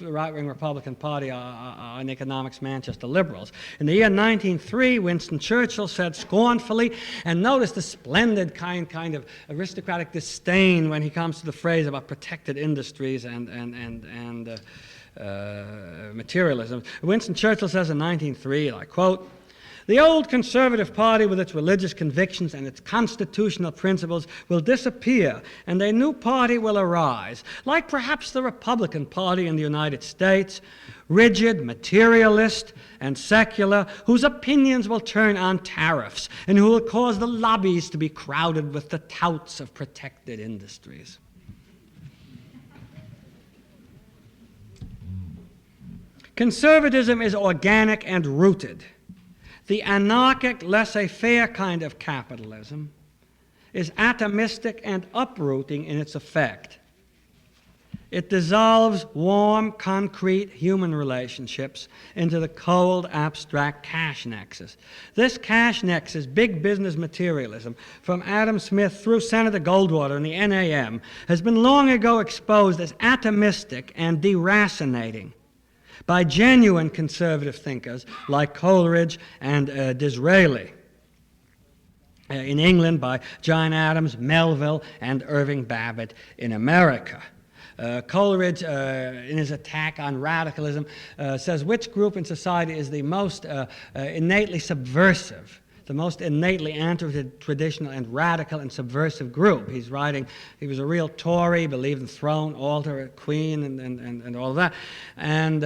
Speaker 2: right-wing Republican Party are in economics Manchester liberals. In the year 1903, Winston Churchill said scornfully, and notice the splendid kind of aristocratic disdain when he comes to the phrase about protected industries and materialism. Winston Churchill says in 1903, and I quote, "The old Conservative Party with its religious convictions and its constitutional principles will disappear, and a new party will arise, like perhaps the Republican Party in the United States, rigid, materialist, and secular, whose opinions will turn on tariffs and who will cause the lobbies to be crowded with the touts of protected industries." Conservatism is organic and rooted. The anarchic, laissez-faire kind of capitalism is atomistic and uprooting in its effect. It dissolves warm, concrete human relationships into the cold, abstract cash nexus. This cash nexus, big business materialism, from Adam Smith through Senator Goldwater and the NAM, has been long ago exposed as atomistic and deracinating by genuine conservative thinkers like Coleridge and Disraeli. In England, by John Adams, Melville, and Irving Babbitt in America. Coleridge, in his attack on radicalism, says which group in society is the most innately subversive, the most innately anti-traditional and radical and subversive group. He's writing, he was a real Tory, believed in throne, altar, queen, and all of that. And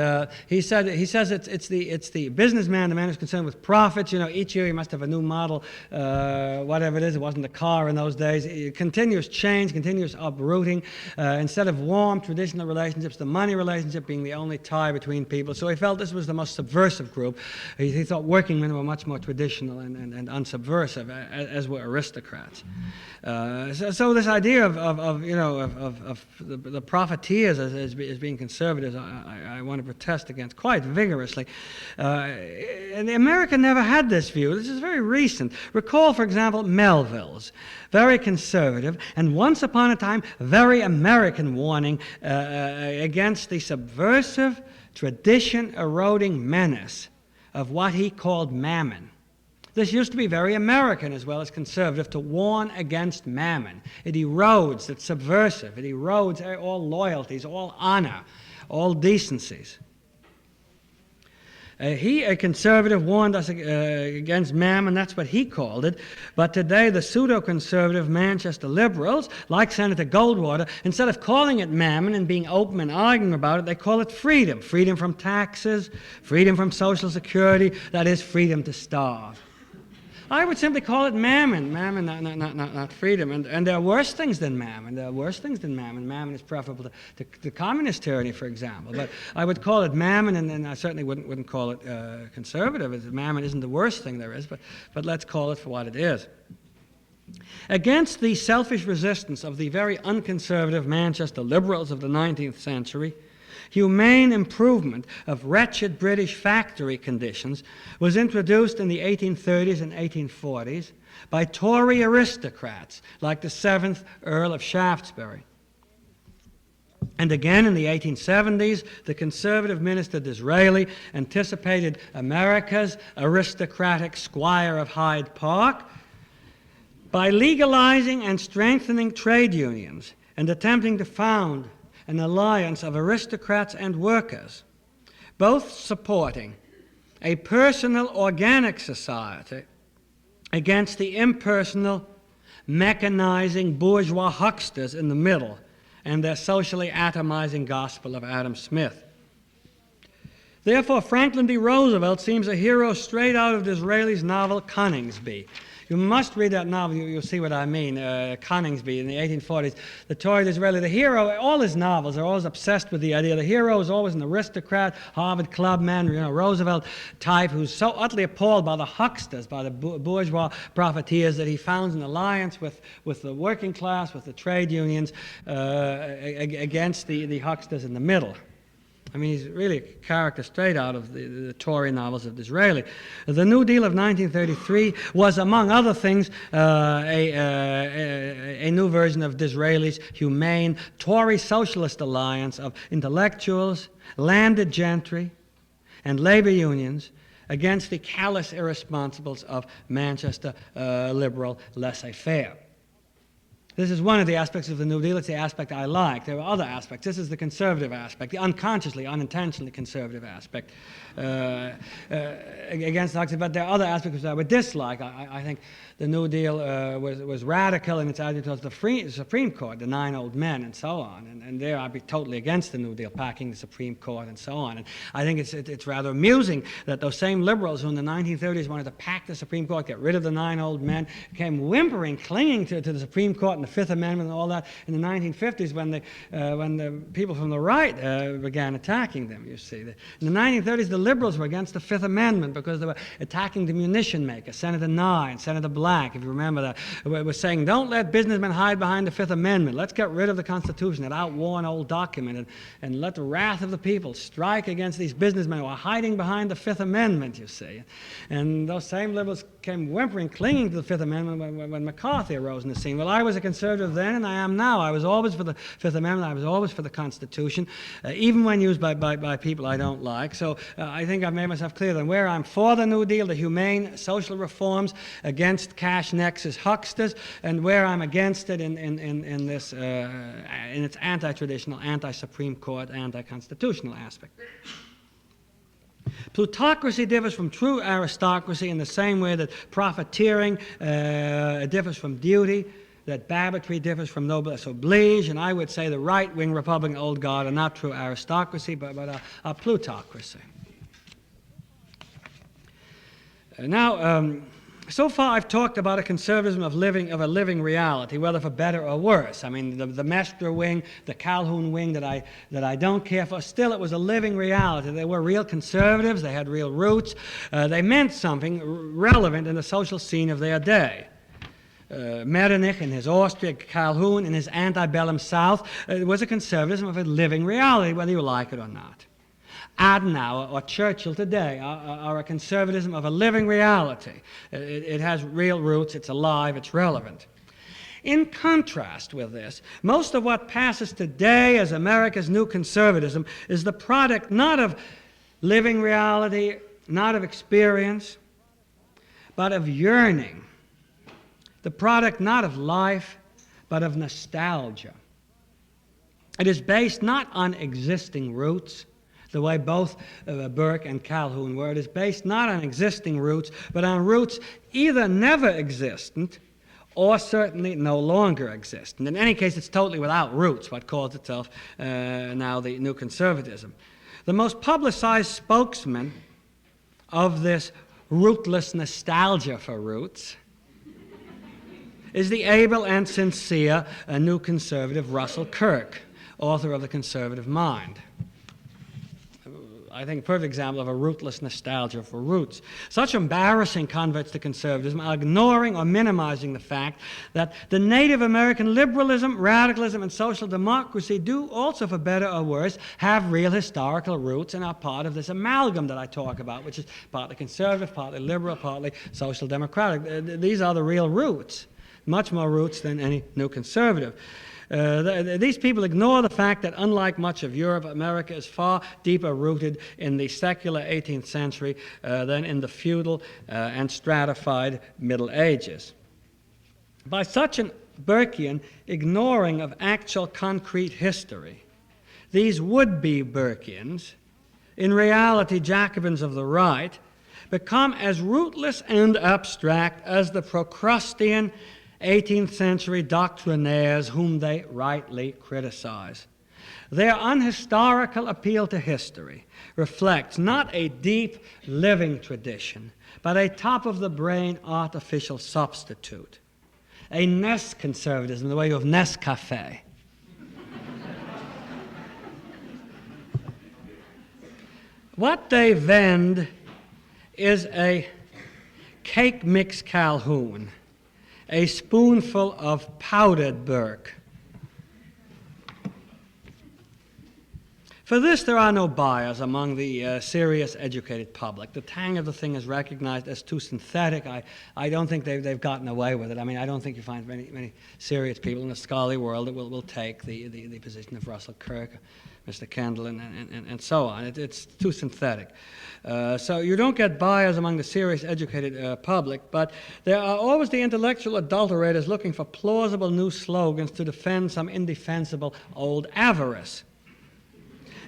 Speaker 2: he says it's the businessman, the man who's concerned with profits. You know, each year he must have a new model, whatever it is. It wasn't a car in those days. Continuous change, continuous uprooting. Instead of warm traditional relationships, the money relationship being the only tie between people. So he felt this was the most subversive group. He thought working men were much more traditional and unsubversive, as were aristocrats. So this idea of the profiteers as being conservatives, I want to protest against quite vigorously. And America never had this view. This is very recent. Recall, for example, Melville's very conservative and once upon a time very American warning against the subversive, tradition-eroding menace of what he called mammon. This used to be very American as well as conservative, to warn against mammon. It erodes, it's subversive, it erodes all loyalties, all honor, all decencies. A conservative, warned us against mammon, that's what he called it. But today, the pseudo-conservative Manchester liberals, like Senator Goldwater, instead of calling it mammon and being open and arguing about it, they call it freedom. Freedom from taxes, freedom from Social Security, that is, freedom to starve. I would simply call it mammon, not freedom. And there are worse things than mammon. Mammon is preferable to communist tyranny, for example. But I would call it mammon, and I certainly wouldn't call it conservative. Mammon isn't the worst thing there is, but let's call it for what it is. Against the selfish resistance of the very unconservative Manchester liberals of the 19th century, humane improvement of wretched British factory conditions was introduced in the 1830s and 1840s by Tory aristocrats like the 7th Earl of Shaftesbury. And again in the 1870s, the conservative minister Disraeli anticipated America's aristocratic squire of Hyde Park by legalizing and strengthening trade unions and attempting to found an alliance of aristocrats and workers, both supporting a personal, organic society against the impersonal, mechanizing bourgeois hucksters in the middle and their socially atomizing gospel of Adam Smith. Therefore, Franklin D. Roosevelt seems a hero straight out of Disraeli's novel Coningsby. You must read that novel, you'll see what I mean. Coningsby in the 1840s. The Tory Disraeli, the hero, all his novels are always obsessed with the idea. The hero is always an aristocrat, Harvard clubman, Roosevelt type who's so utterly appalled by the hucksters, by the bourgeois profiteers, that he founds an alliance with the working class, with the trade unions, against the hucksters in the middle. I mean, he's really a character straight out of the Tory novels of Disraeli. The New Deal of 1933 was, among other things, a new version of Disraeli's humane Tory socialist alliance of intellectuals, landed gentry, and labor unions against the callous irresponsibles of Manchester liberal laissez-faire. This is one of the aspects of the New Deal. It's the aspect I like. There are other aspects. This is the conservative aspect, the unconsciously, unintentionally conservative aspect against the hucksters. But there are other aspects which I would dislike. I think the New Deal was radical in its attitude towards the Supreme Court, the 9 old men, and so on. And there I'd be totally against the New Deal, packing the Supreme Court and so on. And I think it's rather amusing that those same liberals who in the 1930s wanted to pack the Supreme Court, get rid of the 9 old men, came whimpering, clinging to the Supreme Court in the Fifth Amendment and all that in the 1950s when the people from the right began attacking them, you see. In the 1930s, the liberals were against the Fifth Amendment because they were attacking the munition makers. Senator Nye and Senator Black, if you remember that, were saying, don't let businessmen hide behind the Fifth Amendment. Let's get rid of the Constitution, that outworn old document, and let the wrath of the people strike against these businessmen who are hiding behind the Fifth Amendment, you see. And those same liberals came whimpering, clinging to the Fifth Amendment when McCarthy arose in the scene. Well, I was a conservative then, and I am now. I was always for the Fifth Amendment. I was always for the Constitution, even when used by people I don't like. So I think I've made myself clear that where I'm for the New Deal, the humane social reforms, against cash nexus hucksters, and where I'm against it in its anti-traditional, anti-Supreme Court, anti-constitutional aspect. Plutocracy differs from true aristocracy in the same way that profiteering differs from duty, that Babbittry differs from noblesse oblige, and I would say the right-wing Republican old guard are not true aristocracy, but are plutocracy. Now, so far I've talked about a conservatism of a living reality, whether for better or worse. I mean, the Mestre wing, the Calhoun wing that I don't care for, still it was a living reality. They were real conservatives, they had real roots, they meant something relevant in the social scene of their day. Metternich in his Austria, Calhoun in his antebellum South, it was a conservatism of a living reality, whether you like it or not. Adenauer or Churchill today are a conservatism of a living reality. It has real roots, it's alive, it's relevant. In contrast with this, most of what passes today as America's new conservatism is the product not of living reality, not of experience, but of yearning. The product not of life, but of nostalgia. It is based not on existing roots, the way both Burke and Calhoun were. It is based not on existing roots, but on roots either never existent or certainly no longer existent. In any case, it's totally without roots, what calls itself now the New Conservatism. The most publicized spokesman of this rootless nostalgia for roots is the able and sincere New Conservative Russell Kirk, author of The Conservative Mind. I think a perfect example of a rootless nostalgia for roots. Such embarrassing converts to conservatism are ignoring or minimizing the fact that the Native American liberalism, radicalism, and social democracy do also, for better or worse, have real historical roots and are part of this amalgam that I talk about, which is partly conservative, partly liberal, partly social democratic. These are the real roots, much more roots than any new conservative. These people ignore the fact that, unlike much of Europe, America is far deeper rooted in the secular 18th century than in the feudal and stratified Middle Ages. By such an Burkean ignoring of actual concrete history, these would-be Burkeans, in reality Jacobins of the right, become as rootless and abstract as the Procrustean 18th century doctrinaires whom they rightly criticize. Their unhistorical appeal to history reflects not a deep living tradition, but a top-of-the-brain artificial substitute, a nest conservatism, the way of Nescafé. What they vend is a cake mix Calhoun, a spoonful of powdered Burke. For this, there are no buyers among the serious, educated public. The tang of the thing is recognized as too synthetic. I don't think they've gotten away with it. I mean, I don't think you find many serious people in the scholarly world that will take the position of Russell Kirk, Mr. Kendall, and so on. It's too synthetic. So you don't get buyers among the serious, educated public, but there are always the intellectual adulterators looking for plausible new slogans to defend some indefensible old avarice.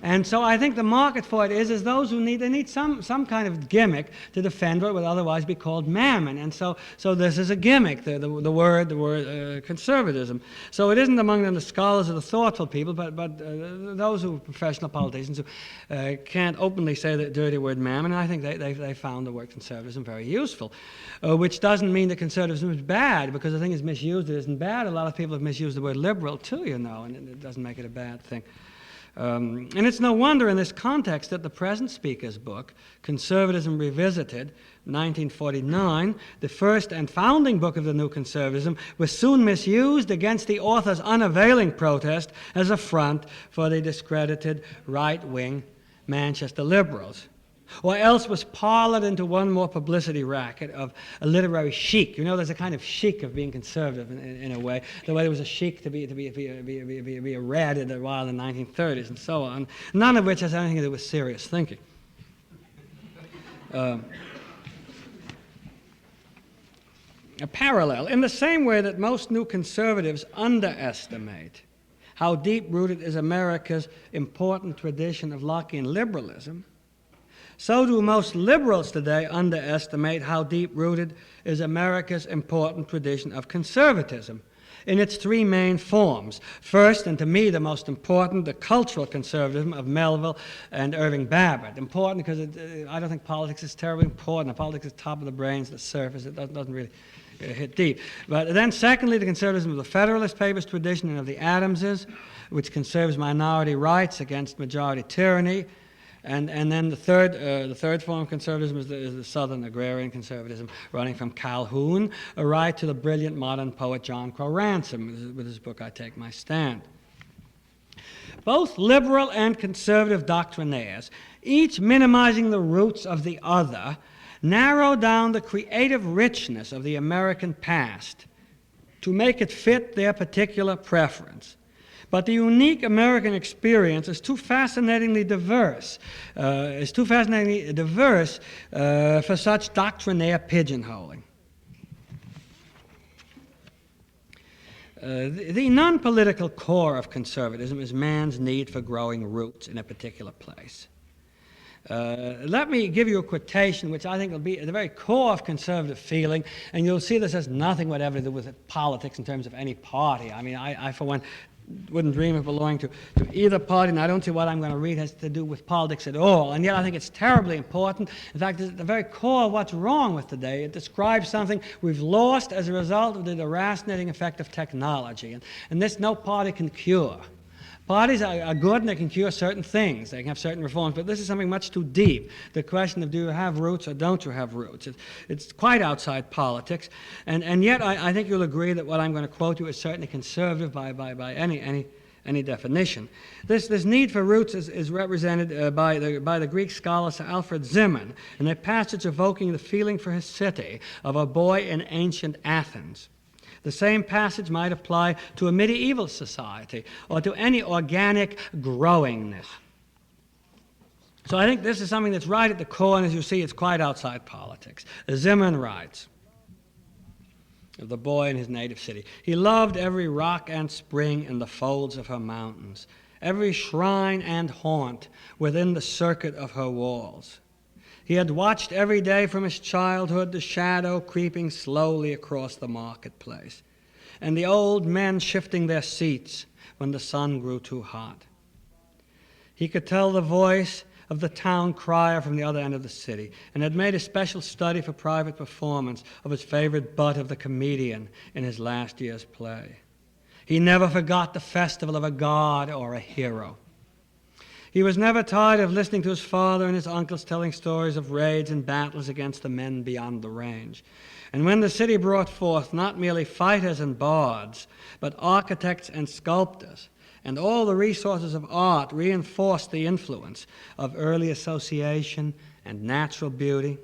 Speaker 2: And so I think the market for it is those who need some kind of gimmick to defend what would otherwise be called mammon. And so this is a gimmick, the word conservatism. So it isn't among them the scholars or the thoughtful people, but those who are professional politicians who can't openly say the dirty word mammon. And I think they found the word conservatism very useful, which doesn't mean that conservatism is bad, because the thing is misused. It isn't bad. A lot of people have misused the word liberal too, you know, and it doesn't make it a bad thing. And it's no wonder in this context that the present speaker's book, Conservatism Revisited, 1949, the first and founding book of the new conservatism, was soon misused against the author's unavailing protest as a front for the discredited right-wing Manchester liberals, or else was parlored into one more publicity racket of a literary chic. You know, there's a kind of chic of being conservative in a way, the way there was a chic to be a red in the while in the 1930s and so on, none of which has anything to do with serious thinking. A parallel, in the same way that most new conservatives underestimate how deep-rooted is America's important tradition of Lockean liberalism, so do most liberals today underestimate how deep-rooted is America's important tradition of conservatism in its three main forms. First, and to me the most important, the cultural conservatism of Melville and Irving Babbitt. Important because I don't think politics is terribly important. Politics is top of the brains, the surface. It doesn't really hit deep. But then secondly, the conservatism of the Federalist Papers tradition and of the Adamses, which conserves minority rights against majority tyranny. And then the third form of conservatism is the Southern agrarian conservatism, running from Calhoun right to the brilliant modern poet John Crow Ransom. With his book, I Take My Stand. Both liberal and conservative doctrinaires, each minimizing the roots of the other, narrow down the creative richness of the American past to make it fit their particular preference. But the unique American experience is too fascinatingly diverse, for such doctrinaire pigeonholing. The non-political core of conservatism is man's need for growing roots in a particular place. Let me give you a quotation which I think will be at the very core of conservative feeling, and you'll see this has nothing whatever to do with politics in terms of any party. I mean, I for one, wouldn't dream of belonging to either party, and I don't see what I'm going to read has to do with politics at all. And yet I think it's terribly important. In fact, it's at the very core of what's wrong with today. It describes something we've lost as a result of the deracinating effect of technology. And this no party can cure. Parties are good and they can cure certain things. They can have certain reforms, but this is something much too deep. The question of do you have roots or don't you have roots? It's quite outside politics. And yet I think you'll agree that what I'm going to quote you is certainly conservative by any definition. This need for roots is represented by the Greek scholar Sir Alfred Zimmern in a passage evoking the feeling for his city of a boy in ancient Athens. The same passage might apply to a medieval society or to any organic growingness. So I think this is something that's right at the core, and as you see, it's quite outside politics. Zimmern writes of the boy in his native city. He loved every rock and spring in the folds of her mountains, every shrine and haunt within the circuit of her walls. He had watched every day from his childhood the shadow creeping slowly across the marketplace, and the old men shifting their seats when the sun grew too hot. He could tell the voice of the town crier from the other end of the city, and had made a special study for private performance of his favorite butt of the comedian in his last year's play. He never forgot the festival of a god or a hero. He was never tired of listening to his father and his uncles telling stories of raids and battles against the men beyond the range. And when the city brought forth not merely fighters and bards, but architects and sculptors, and all the resources of art reinforced the influence of early association and natural beauty,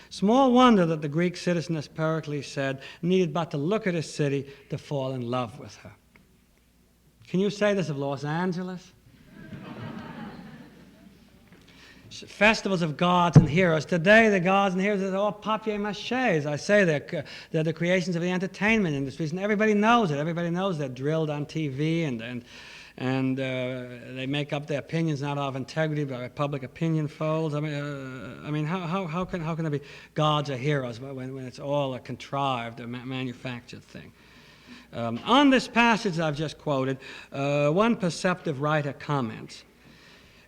Speaker 2: small wonder that the Greek citizen, as Pericles said, needed but to look at his city to fall in love with her. Can you say this of Los Angeles? Festivals of gods and heroes. Today, the gods and heroes are all papier-mâché. I say they're the creations of the entertainment industries, and everybody knows it. Everybody knows they're drilled on TV and they make up their opinions not out of integrity but of public opinion folds. I mean, how can there be gods or heroes when it's all a contrived, a manufactured thing? On this passage I've just quoted, one perceptive writer comments,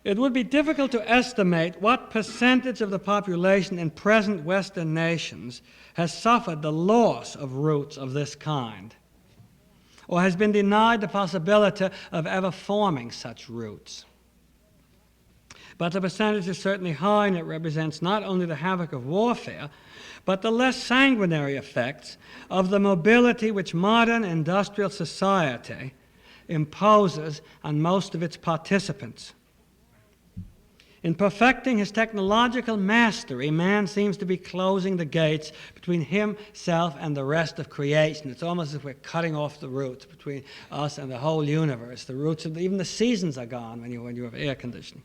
Speaker 2: "It would be difficult to estimate what percentage of the population in present Western nations has suffered the loss of roots of this kind, or has been denied the possibility of ever forming such roots. But the percentage is certainly high, and it represents not only the havoc of warfare, but the less sanguinary effects of the mobility which modern industrial society imposes on most of its participants. In perfecting his technological mastery, man seems to be closing the gates between himself and the rest of creation. It's almost as if we're cutting off the roots between us and the whole universe. The roots of even the seasons are gone when you have air conditioning.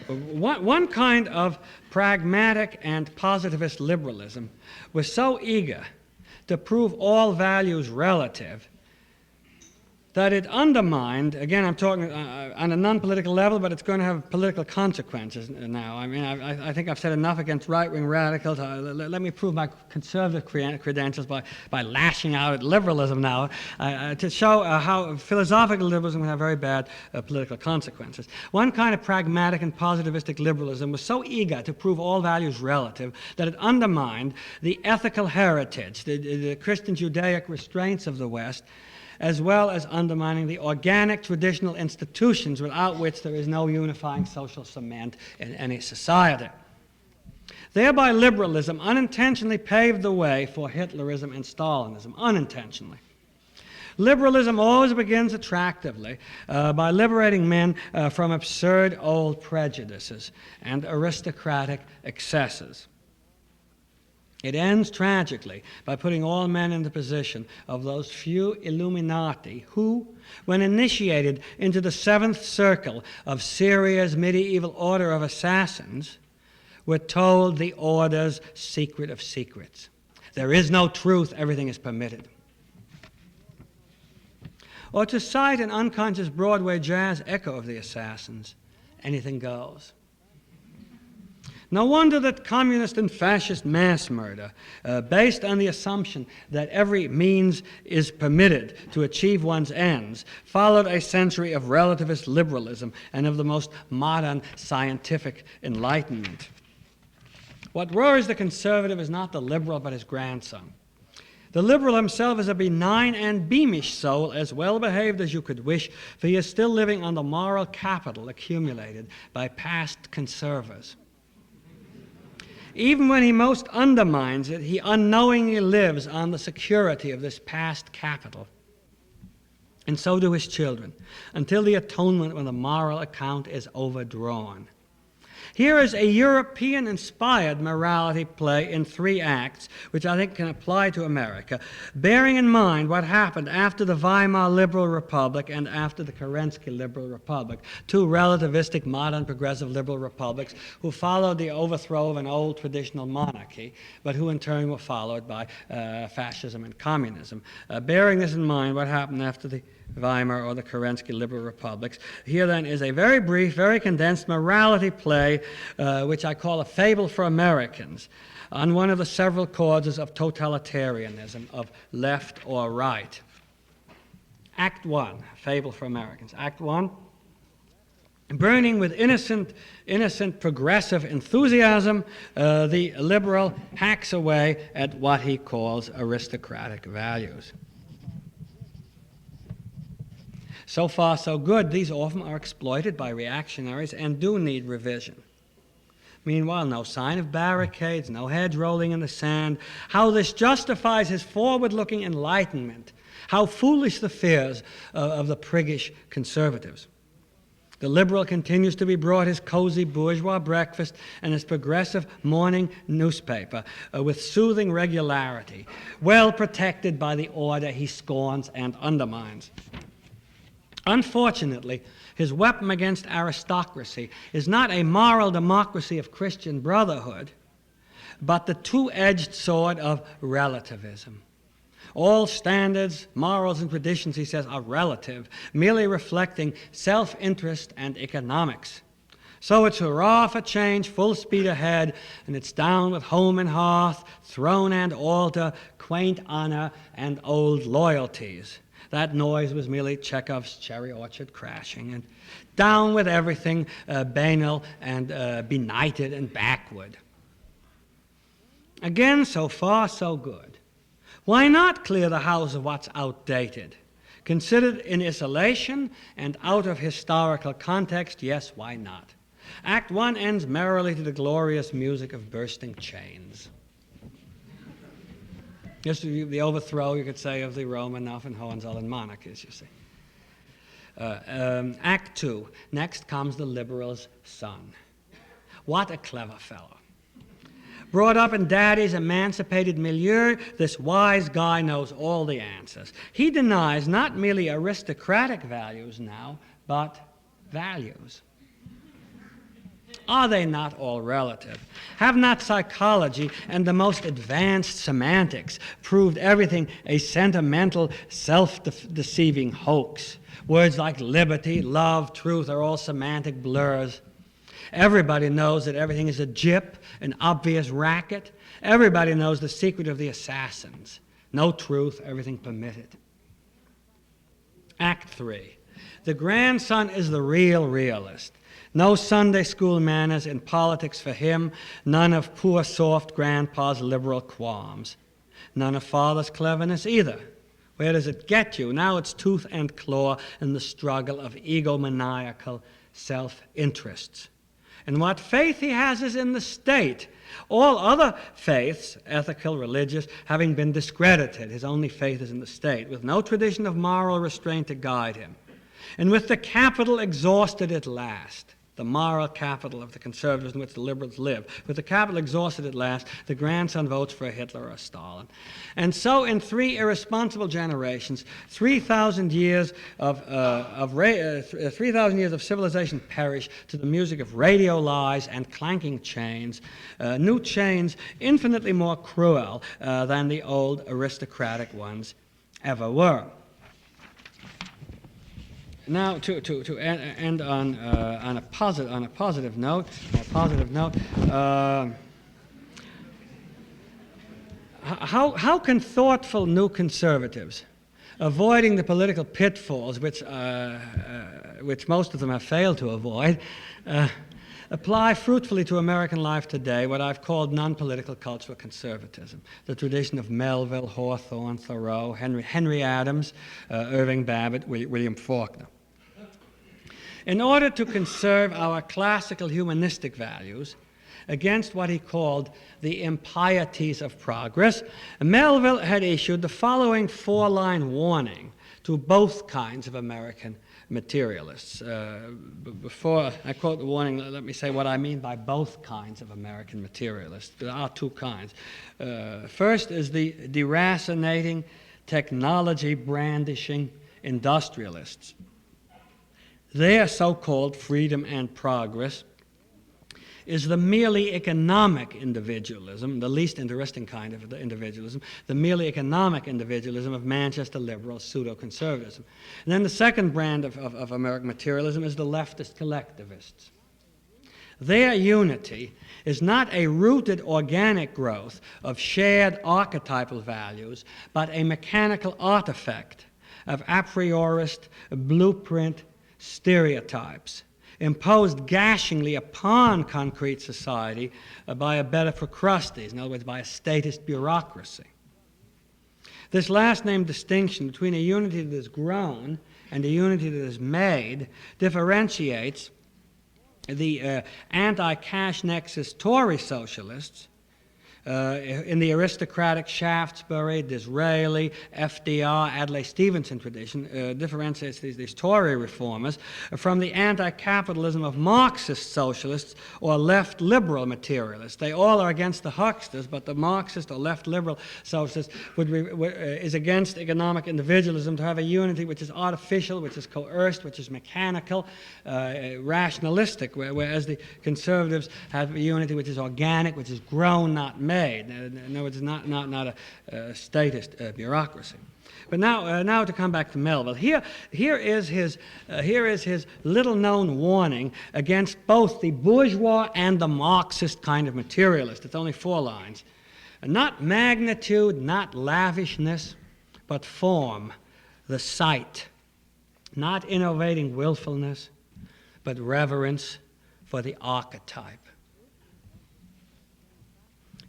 Speaker 2: One kind of pragmatic and positivist liberalism was so eager to prove all values relative that it undermined, again I'm talking on a non-political level, but it's going to have political consequences now. I mean, I think I've said enough against right-wing radicals. Let me prove my conservative credentials by lashing out at liberalism now, to show how philosophical liberalism can have very bad political consequences. One kind of pragmatic and positivistic liberalism was so eager to prove all values relative that it undermined the ethical heritage, the Christian Judaic restraints of the West, as well as undermining the organic traditional institutions without which there is no unifying social cement in any society. Thereby, liberalism unintentionally paved the way for Hitlerism and Stalinism, unintentionally. Liberalism always begins attractively by liberating men from absurd old prejudices and aristocratic excesses. It ends tragically by putting all men in the position of those few Illuminati who, when initiated into the seventh circle of Syria's medieval order of assassins, were told the order's secret of secrets. There is no truth, everything is permitted. Or to cite an unconscious Broadway jazz echo of the assassins, anything goes. No wonder that communist and fascist mass murder, based on the assumption that every means is permitted to achieve one's ends, followed a century of relativist liberalism and of the most modern scientific enlightenment. What worries the conservative is not the liberal, but his grandson. The liberal himself is a benign and beamish soul, as well behaved as you could wish, for he is still living on the moral capital accumulated by past conservers. Even when he most undermines it, he unknowingly lives on the security of this past capital. And so do his children, until the atonement when the moral account is overdrawn. Here is a European-inspired morality play in 3 acts, which I think can apply to America, bearing in mind what happened after the Weimar Liberal Republic and after the Kerensky Liberal Republic, 2 relativistic, modern, progressive liberal republics who followed the overthrow of an old traditional monarchy, but who in turn were followed by fascism and communism. Bearing this in mind, what happened after the Weimar or the Kerensky liberal republics. Here then is a very brief, very condensed morality play, which I call a fable for Americans, on one of the several causes of totalitarianism, of left or right. Act 1, fable for Americans. Act 1, burning with innocent progressive enthusiasm, the liberal hacks away at what he calls aristocratic values. So far, so good. These often are exploited by reactionaries and do need revision. Meanwhile, no sign of barricades, no heads rolling in the sand. How this justifies his forward-looking enlightenment. How foolish the fears of the priggish conservatives. The liberal continues to be brought his cozy bourgeois breakfast and his progressive morning newspaper with soothing regularity, well protected by the order he scorns and undermines. Unfortunately, his weapon against aristocracy is not a moral democracy of Christian brotherhood, but the two-edged sword of relativism. All standards, morals, and traditions, he says, are relative, merely reflecting self-interest and economics. So it's hurrah for change, full speed ahead, and it's down with home and hearth, throne and altar, quaint honor, and old loyalties. That noise was merely Chekhov's cherry orchard crashing, and down with everything banal and benighted and backward. Again, so far, so good. Why not clear the house of what's outdated? Considered in isolation and out of historical context, yes, why not? Act 1 ends merrily to the glorious music of bursting chains. Just the overthrow, you could say, of the Romanov and Hohenzollern monarchies, you see. Act 2, next comes the liberal's son. What a clever fellow. Brought up in daddy's emancipated milieu, this wise guy knows all the answers. He denies not merely aristocratic values now, but values. Are they not all relative? Have not psychology and the most advanced semantics proved everything a sentimental, self-deceiving hoax? Words like liberty, love, truth are all semantic blurs. Everybody knows that everything is a gyp, an obvious racket. Everybody knows the secret of the assassins. No truth, everything permitted. Act 3. The grandson is the real realist. No Sunday school manners in politics for him, none of poor soft grandpa's liberal qualms. None of father's cleverness either. Where does it get you? Now it's tooth and claw in the struggle of egomaniacal self-interests. And what faith he has is in the state. All other faiths, ethical, religious, having been discredited, his only faith is in the state, with no tradition of moral restraint to guide him. And with the capital exhausted at last, the moral capital of the conservatives in which the liberals live, with the capital exhausted at last, the grandson votes for a Hitler or a Stalin. And so in 3 irresponsible generations, 3,000 years of 3,000 years of civilization perish to the music of radio lies and clanking chains, new chains infinitely more cruel than the old aristocratic ones ever were. Now, to end on a positive note, how can thoughtful new conservatives, avoiding the political pitfalls which most of them have failed to avoid, apply fruitfully to American life today what I've called non-political cultural conservatism, the tradition of Melville, Hawthorne, Thoreau, Henry Adams, Irving Babbitt, William Faulkner. In order to conserve our classical humanistic values against what he called the impieties of progress, Melville had issued the following 4-line warning to both kinds of American materialists. Before I quote the warning, let me say what I mean by both kinds of American materialists. There are 2 kinds. First is the deracinating, technology-brandishing industrialists. Their so-called freedom and progress is the merely economic individualism, the least interesting kind of individualism, the merely economic individualism of Manchester liberal pseudo-conservatism. And then the second brand of American materialism is the leftist collectivists. Their unity is not a rooted organic growth of shared archetypal values, but a mechanical artifact of a priorist blueprint stereotypes imposed gashingly upon concrete society by a bed of Procrustes, in other words, by a statist bureaucracy. This last named distinction between a unity that is grown and a unity that is made differentiates the anti-cash nexus Tory socialists in the aristocratic Shaftesbury, Disraeli, FDR, Adlai Stevenson tradition, differentiates these Tory reformers from the anti-capitalism of Marxist socialists or left liberal materialists. They all are against the hucksters, but the Marxist or left liberal socialist is against economic individualism, to have a unity which is artificial, which is coerced, which is mechanical, rationalistic, whereas the conservatives have a unity which is organic, which is grown, not made, made. No, it's not a statist bureaucracy. But now to come back to Melville. Here is his little-known warning against both the bourgeois and the Marxist kind of materialist. It's only 4 lines. Not magnitude, not lavishness, but form, the sight. Not innovating willfulness, but reverence for the archetype.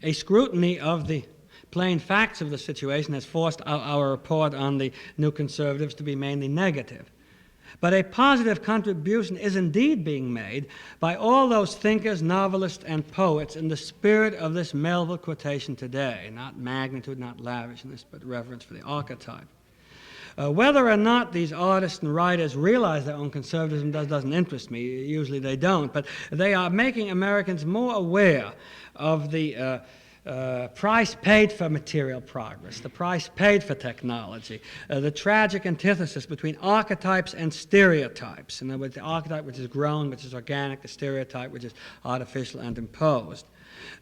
Speaker 2: A scrutiny of the plain facts of the situation has forced our report on the New Conservatives to be mainly negative. But a positive contribution is indeed being made by all those thinkers, novelists, and poets in the spirit of this Melville quotation today. Not magnitude, not lavishness, but reverence for the archetype. Whether or not these artists and writers realize their own conservatism doesn't interest me. Usually they don't. But they are making Americans more aware of the price paid for material progress, the price paid for technology, the tragic antithesis between archetypes and stereotypes. In other words, the archetype which is grown, which is organic, the stereotype which is artificial and imposed.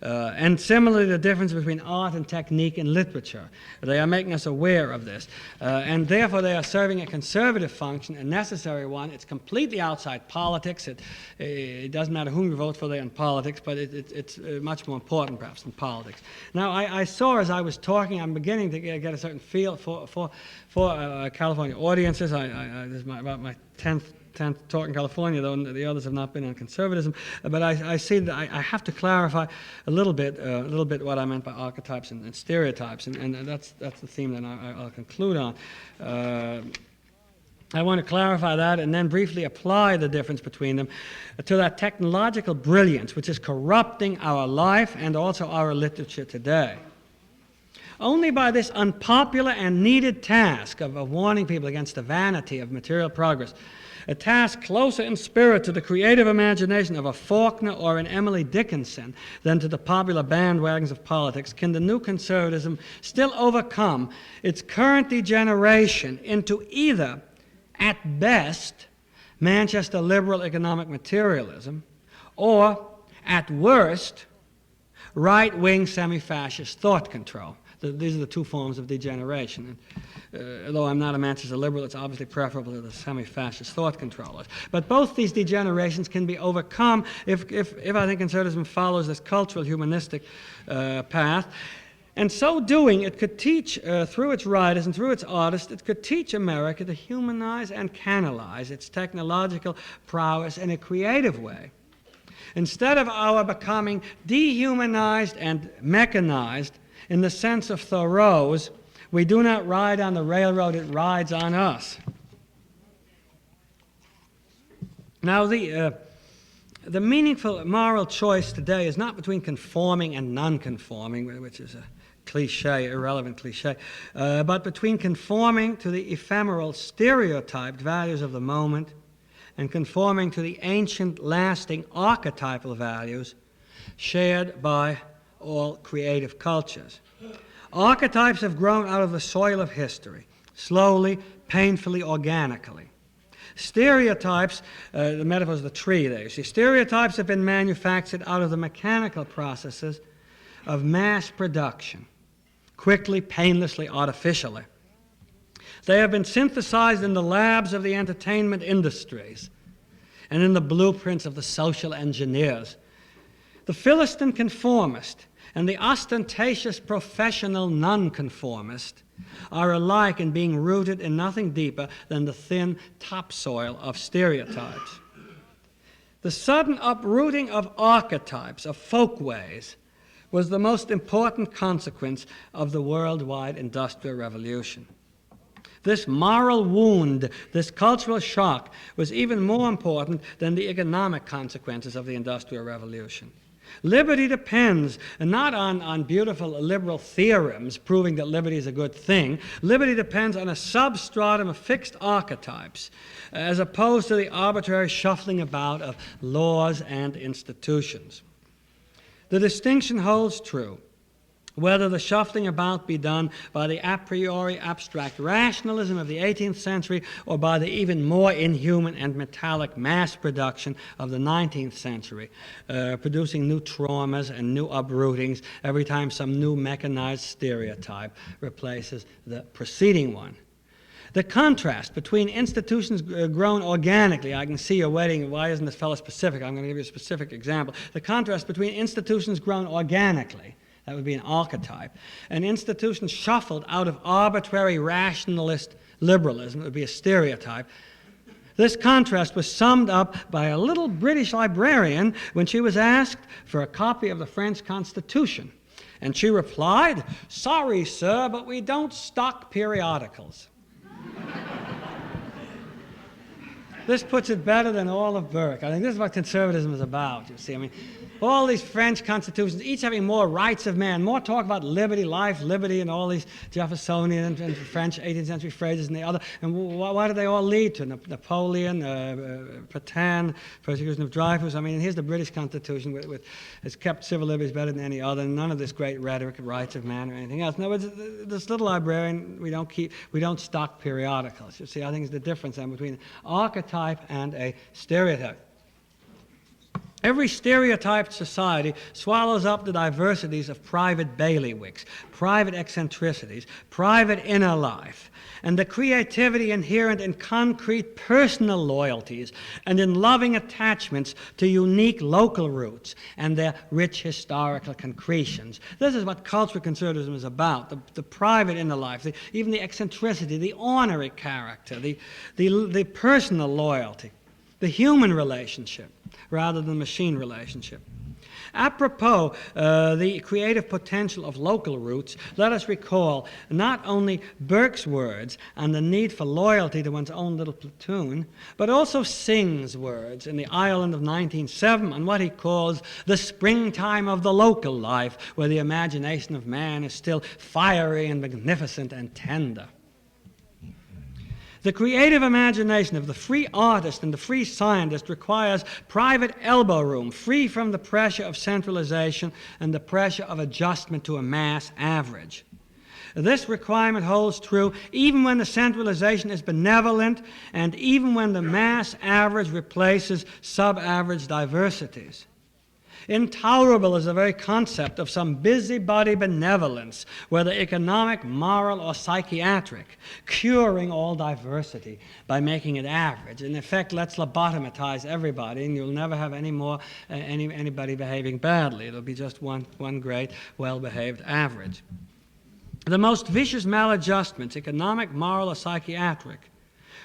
Speaker 2: And similarly, the difference between art and technique in literature. They are making us aware of this. And therefore, they are serving a conservative function, a necessary one. It's completely outside politics. It doesn't matter whom you vote for there in politics, but it's much more important, perhaps, than politics. Now, I saw as I was talking, I'm beginning to get a certain feel for California audiences. This is about my 10th talk in California, though the others have not been on conservatism. But I see that I have to clarify a little bit what I meant by archetypes and stereotypes, and that's the theme that I'll conclude on. I want to clarify that and then briefly apply the difference between them to that technological brilliance which is corrupting our life and also our literature today. Only by this unpopular and needed task of warning people against the vanity of material progress, a task closer in spirit to the creative imagination of a Faulkner or an Emily Dickinson than to the popular bandwagons of politics, can the new conservatism still overcome its current degeneration into either, at best, Manchester liberal economic materialism, or, at worst, right-wing semi-fascist thought control. These are the 2 forms of degeneration. Although I'm not a Manchester liberal, it's obviously preferable to the semi-fascist thought controllers. But both these degenerations can be overcome if I think conservatism follows this cultural humanistic path. And so doing, it could teach, through its writers and through its artists, it could teach America to humanize and canalize its technological prowess in a creative way. Instead of our becoming dehumanized and mechanized in the sense of Thoreau's, we do not ride on the railroad, it rides on us. Now, the meaningful moral choice today is not between conforming and non-conforming, which is a cliche, irrelevant cliche, but between conforming to the ephemeral, stereotyped values of the moment and conforming to the ancient, lasting, archetypal values shared by all creative cultures. Archetypes have grown out of the soil of history, slowly, painfully, organically. Stereotypes, the metaphor is the tree there. You see, stereotypes have been manufactured out of the mechanical processes of mass production, quickly, painlessly, artificially. They have been synthesized in the labs of the entertainment industries and in the blueprints of the social engineers. The Philistine conformist and the ostentatious professional nonconformist are alike in being rooted in nothing deeper than the thin topsoil of stereotypes. The sudden uprooting of archetypes, of folkways, was the most important consequence of the worldwide Industrial Revolution. This moral wound, this cultural shock, was even more important than the economic consequences of the Industrial Revolution. Liberty depends not on beautiful liberal theorems proving that liberty is a good thing. Liberty depends on a substratum of fixed archetypes, as opposed to the arbitrary shuffling about of laws and institutions. The distinction holds true whether the shuffling about be done by the a priori abstract rationalism of the 18th century or by the even more inhuman and metallic mass production of the 19th century, producing new traumas and new uprootings every time some new mechanized stereotype replaces the preceding one. The contrast between institutions grown organically, I can see you're waiting, why isn't this fellow specific? I'm going to give you a specific example. The contrast between institutions grown organically, that would be an archetype, and institutions shuffled out of arbitrary rationalist liberalism, it would be a stereotype. This contrast was summed up by a little British librarian when she was asked for a copy of the French Constitution. And she replied, "Sorry, sir, but we don't stock periodicals." This puts it better than all of Viereck. I think this is what conservatism is about, you see. I mean, all these French constitutions, each having more rights of man, more talk about liberty, life, liberty, and all these Jeffersonian and French 18th century phrases and the other. And why do they all lead to Napoleon, Pétain, persecution of Dreyfus? I mean, here's the British Constitution, it's kept civil liberties better than any other, and none of this great rhetoric of rights of man or anything else. In other words, this little librarian, we don't stock periodicals. You see, I think it's the difference then between an archetype and a stereotype. Every stereotyped society swallows up the diversities of private bailiwicks, private eccentricities, private inner life, and the creativity inherent in concrete personal loyalties and in loving attachments to unique local roots and their rich historical concretions. This is what cultural conservatism is about, the private inner life, even the eccentricity, the ornery character, the personal loyalty, the human relationship rather than machine relationship. Apropos the creative potential of local roots, let us recall not only Burke's words on the need for loyalty to one's own little platoon, but also Synge's words in the Ireland of 1907 on what he calls the springtime of the local life, where the imagination of man is still fiery and magnificent and tender. The creative imagination of the free artist and the free scientist requires private elbow room, free from the pressure of centralization and the pressure of adjustment to a mass average. This requirement holds true even when the centralization is benevolent and even when the mass average replaces sub-average diversities. Intolerable is the very concept of some busybody benevolence, whether economic, moral, or psychiatric, curing all diversity by making it average. In effect, let's lobotomize everybody, and you'll never have anybody behaving badly. It'll be just one great, well-behaved average. The most vicious maladjustments, economic, moral, or psychiatric,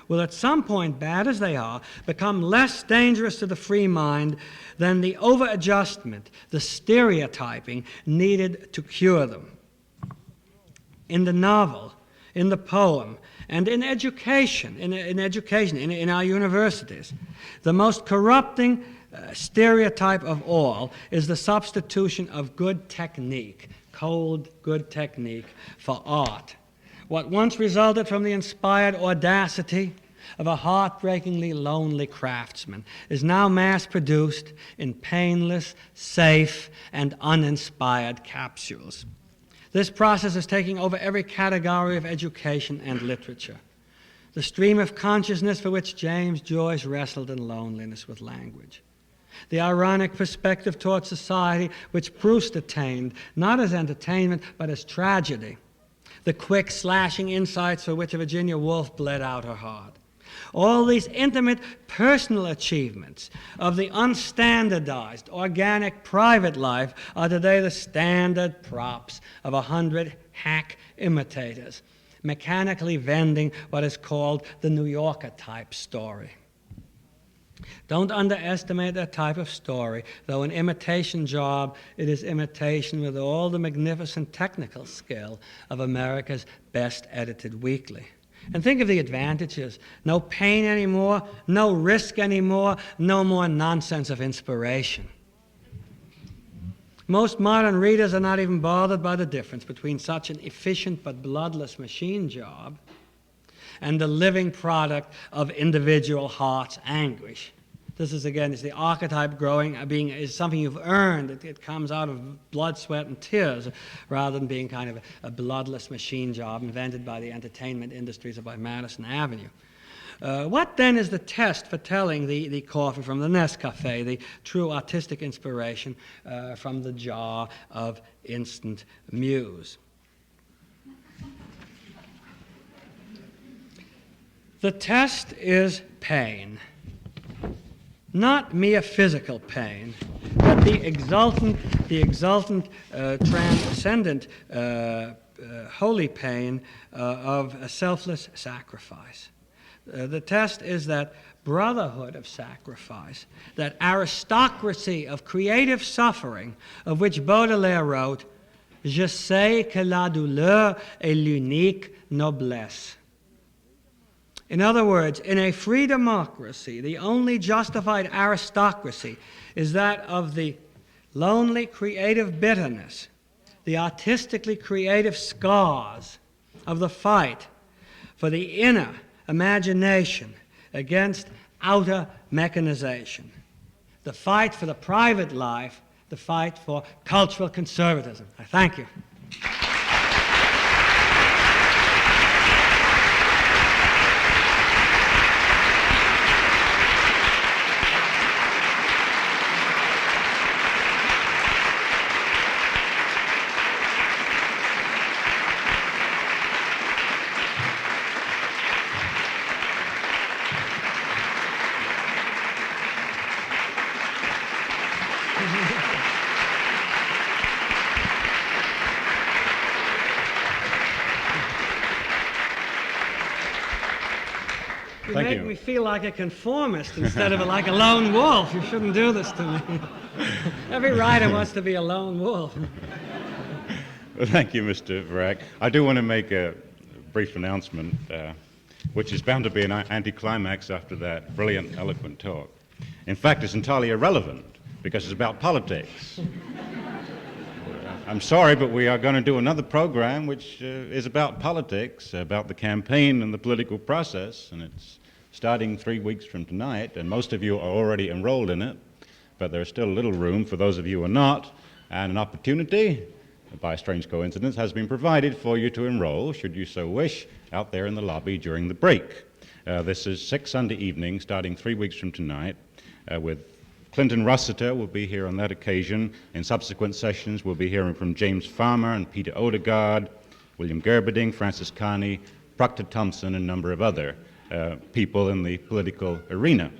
Speaker 2: will at some point, bad as they are, become less dangerous to the free mind than the over-adjustment, the stereotyping needed to cure them. In the novel, in the poem, and in education, in our universities, the most corrupting stereotype of all is the substitution of good technique, cold, good technique, for art. What once resulted from the inspired audacity of a heartbreakingly lonely craftsman is now mass-produced in painless, safe, and uninspired capsules. This process is taking over every category of education and literature. The stream of consciousness for which James Joyce wrestled in loneliness with language. The ironic perspective toward society which Proust attained, not as entertainment, but as tragedy. The quick, slashing insights for which Virginia Woolf bled out her heart. All these intimate, personal achievements of the unstandardized, organic, private life are today the standard props of 100 hack imitators, mechanically vending what is called the New Yorker type story. Don't underestimate that type of story. Though an imitation job, it is imitation with all the magnificent technical skill of America's best edited weekly. And think of the advantages. No pain anymore, no risk anymore, no more nonsense of inspiration. Most modern readers are not even bothered by the difference between such an efficient but bloodless machine job and the living product of individual heart's anguish. This is, again, is the archetype growing, is something you've earned. It comes out of blood, sweat, and tears, rather than being kind of a bloodless machine job invented by the entertainment industries or by Madison Avenue. What then is the test for telling the coffee from the Nescafe, the true artistic inspiration from the jar of instant muse? The test is pain. Not mere physical pain, but the exultant, transcendent, holy pain of a selfless sacrifice. The test is that brotherhood of sacrifice, that aristocracy of creative suffering, of which Baudelaire wrote, Je sais que la douleur est l'unique noblesse. In other words, in a free democracy, the only justified aristocracy is that of the lonely creative bitterness, the artistically creative scars of the fight for the inner imagination against outer mechanization, the fight for the private life, the fight for cultural conservatism. I thank you. You make me feel like a conformist instead of like a lone wolf. You shouldn't do this to me. Every writer wants to be a lone wolf.
Speaker 1: Well, thank you, Mr. Viereck. I do want to make a brief announcement, which is bound to be an anticlimax after that brilliant, eloquent talk. In fact, it's entirely irrelevant because it's about politics. I'm sorry, but we are going to do another program which is about politics, about the campaign and the political process, and it's starting 3 weeks from tonight, and most of you are already enrolled in it, but there's still a little room for those of you who are not, and an opportunity, by a strange coincidence, has been provided for you to enroll, should you so wish, out there in the lobby during the break. This is 6 Sunday evenings, starting 3 weeks from tonight, with Clinton Rossiter will be here on that occasion. In subsequent sessions, we'll be hearing from James Farmer and Peter Odegaard, William Gerberding, Francis Carney, Proctor Thompson, and a number of other people in the political arena.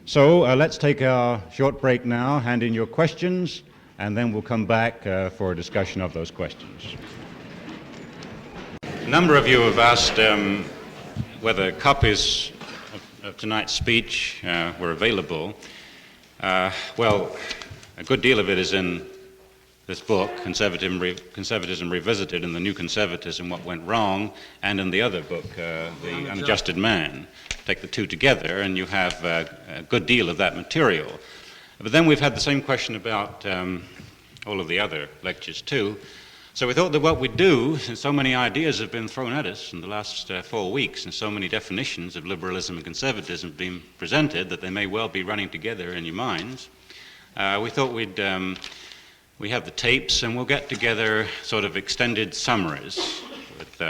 Speaker 1: So let's take a short break now, hand in your questions, and then we'll come back for a discussion of those questions. A number of you have asked whether copies of tonight's speech were available. Well, a good deal of it is in this book, Conservatism Revisited, and the New Conservatism, What Went Wrong, and in the other book, The Unadjusted Man. Take the two together and you have a good deal of that material. But then we've had the same question about all of the other lectures too. So we thought that what we'd do, since so many ideas have been thrown at us in the last 4 weeks, and so many definitions of liberalism and conservatism have been presented that they may well be running together in your minds, we thought we have the tapes and we'll get together sort of extended summaries with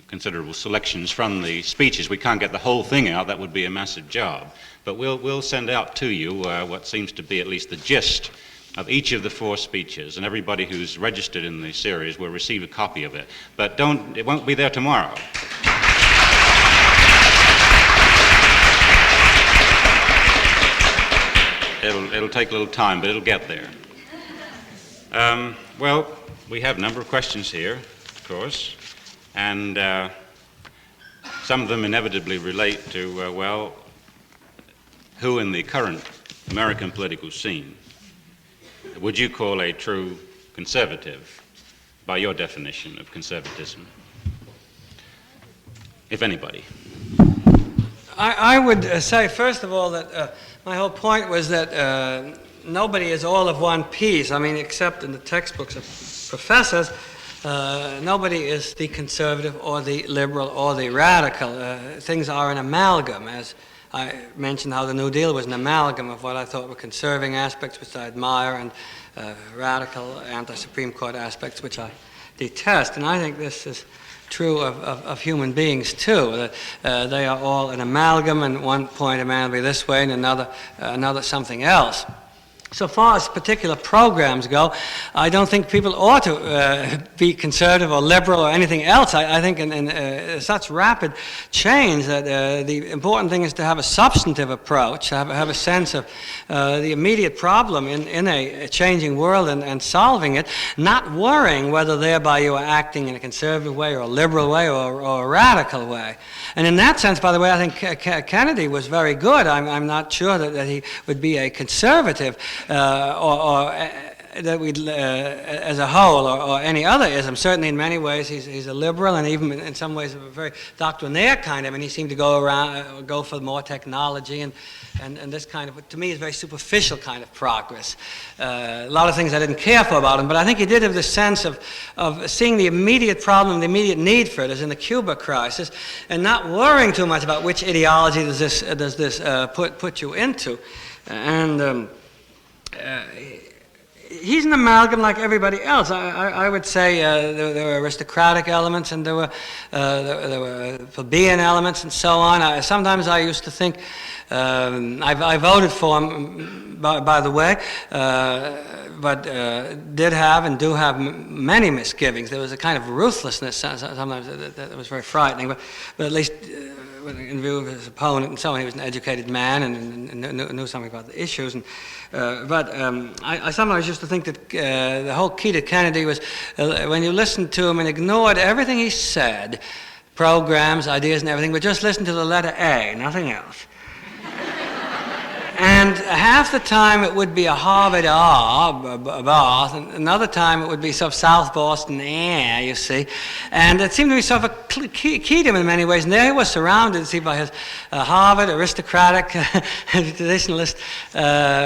Speaker 1: considerable selections from the speeches. We can't get the whole thing out, that would be a massive job, but we'll send out to you what seems to be at least the gist of each of the 4 speeches, and everybody who's registered in the series will receive a copy of it. But it won't be there tomorrow. It'll take a little time, but it'll get there. Well, we have a number of questions here, of course, and some of them inevitably relate to, well, who in the current American political scene would you call a true conservative, by your definition of conservatism, if anybody?
Speaker 2: I would say, first of all, that my whole point was that nobody is all of one piece. I mean, except in the textbooks of professors, nobody is the conservative or the liberal or the radical. Things are an amalgam, as I mentioned how the New Deal was an amalgam of what I thought were conserving aspects, which I admire, and radical anti-Supreme Court aspects, which I detest. And I think this is true of human beings too, that they are all an amalgam, and at one point a man will be this way and another something else. So far as particular programs go, I don't think people ought to be conservative or liberal or anything else. I think in such rapid change that the important thing is to have a substantive approach, have a sense of the immediate problem in a changing world and solving it, not worrying whether thereby you are acting in a conservative way or a liberal way or a radical way. And in that sense, by the way, I think Kennedy was very good. I'm not sure that he would be a conservative or that we'd, as a whole, or any other ism. Certainly in many ways he's a liberal, and even in some ways a very doctrinaire kind of, and he seemed to go for more technology and this kind of, to me, is very superficial kind of progress. A lot of things I didn't care for about him, but I think he did have the sense of seeing the immediate problem, the immediate need for it, as in the Cuba crisis, and not worrying too much about which ideology does this put you into. And he's an amalgam like everybody else. I would say there were aristocratic elements, and there were plebeian elements, and so on. Sometimes I used to think, I voted for him, by the way, but did have and do have many misgivings. There was a kind of ruthlessness sometimes that was very frightening, but at least in view of his opponent and so on, he was an educated man and knew something about the issues. But I sometimes used to think that the whole key to Kennedy was when you listened to him and ignored everything he said, programs, ideas and everything, but just listened to the letter A, nothing else. And half the time it would be a Harvard Bath, and another time it would be sort of South Boston you see. And it seemed to be sort of a key to him in many ways. And there he was surrounded, see, by his Harvard aristocratic traditionalist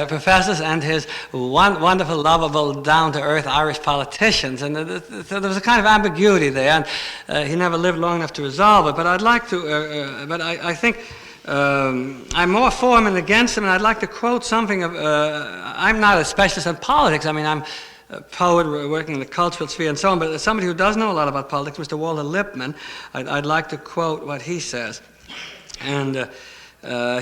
Speaker 2: professors and his wonderful, lovable, down-to-earth Irish politicians. And there was a kind of ambiguity there, and he never lived long enough to resolve it. But I'd like to, but I think I'm more for him and against him, and I'd like to quote something of, I'm not a specialist in politics. I mean, I'm a poet working in the cultural sphere and so on, but as somebody who does know a lot about politics, Mr. Walter Lippmann, I'd like to quote what he says. And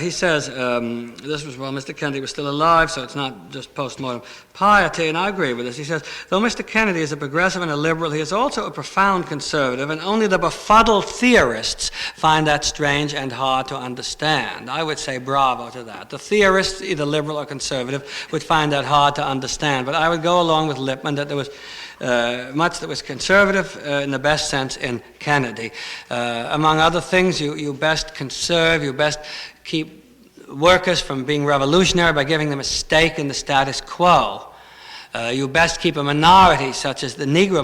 Speaker 2: he says, this was while Mr. Kennedy was still alive, so it's not just postmortem piety, and I agree with this. He says, though Mr. Kennedy is a progressive and a liberal, he is also a profound conservative, and only the befuddled theorists find that strange and hard to understand. I would say bravo to that. The theorists, either liberal or conservative, would find that hard to understand, but I would go along with Lippmann that there was much that was conservative in the best sense in Kennedy. Among other things, you best conserve, you best keep workers from being revolutionary by giving them a stake in the status quo. You best keep a minority, such as the Negro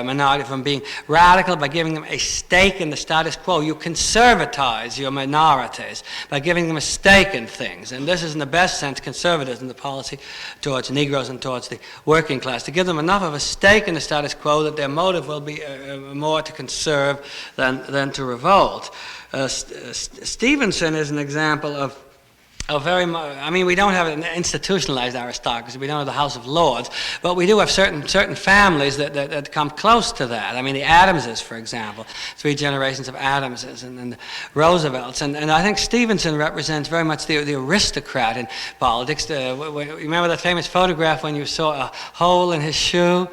Speaker 2: minority, from being radical by giving them a stake in the status quo. You conservatize your minorities by giving them a stake in things. And this is, in the best sense, conservatism, the policy towards Negroes and towards the working class, to give them enough of a stake in the status quo that their motive will be more to conserve than to revolt. Stevenson is an example of I mean, we don't have an institutionalized aristocracy. We don't have the House of Lords, but we do have certain families that come close to that. I mean, the Adamses, for example, 3 generations of Adamses and Roosevelts, and I think Stevenson represents very much the aristocrat in politics. Remember that famous photograph when you saw a hole in his shoe?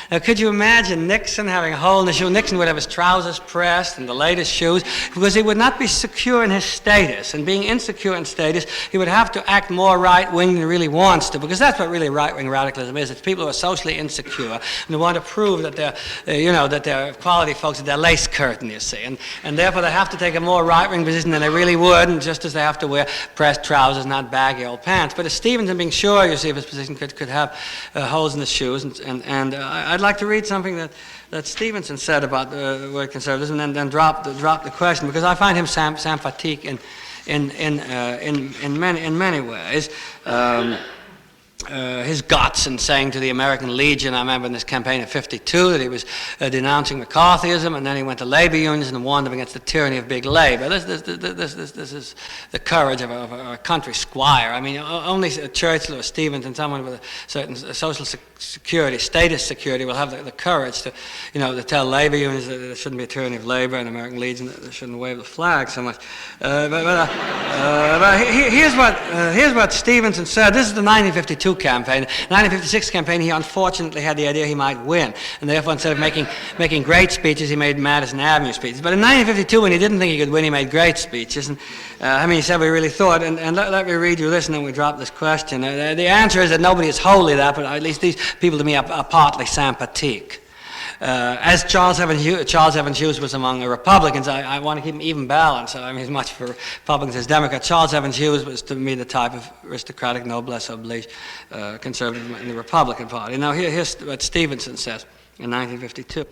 Speaker 2: Now, could you imagine Nixon having a hole in his shoe? Nixon would have his trousers pressed and the latest shoes, because he would not be secure in his status. And being insecure in status, he would have to act more right-wing than he really wants to, because that's what really right-wing radicalism is. It's people who are socially insecure and they want to prove that they're quality folks, that they're lace curtain, you see. And therefore they have to take a more right-wing position than they really would, and just as they have to wear pressed trousers, not baggy old pants. But as Stevenson, being sure, you see, of his position, could have holes in the shoes. And I'd like to read something that Stevenson said about the word conservatism, and then drop the question, because I find him sympathetic in many ways. his guts in saying to the American Legion, I remember in this campaign of '52, that he was denouncing McCarthyism, and then he went to labor unions and warned them against the tyranny of big labor. This is the courage of a country squire. I mean, only Churchill or Stevenson, someone with a certain social security, status security, will have the courage to, to tell labor unions that there shouldn't be a tyranny of labor, and the American Legion that they shouldn't wave the flag so much. But here's what Stevenson said. This is the 1952 campaign. The 1956 campaign, he unfortunately had the idea he might win, and therefore instead of making great speeches, he made Madison Avenue speeches. But in 1952, when he didn't think he could win, he made great speeches. And he said what he really thought. And let me read you this, and then we drop this question. The answer is that nobody is wholly that, but at least these people to me are partly sympathetic. As Charles Evans Hughes was among the Republicans, I want to keep him even balanced. I mean, as much for Republicans as Democrats. Charles Evans Hughes was to me the type of aristocratic noblesse oblige conservative in the Republican Party. Now here's what Stevenson says in 1952.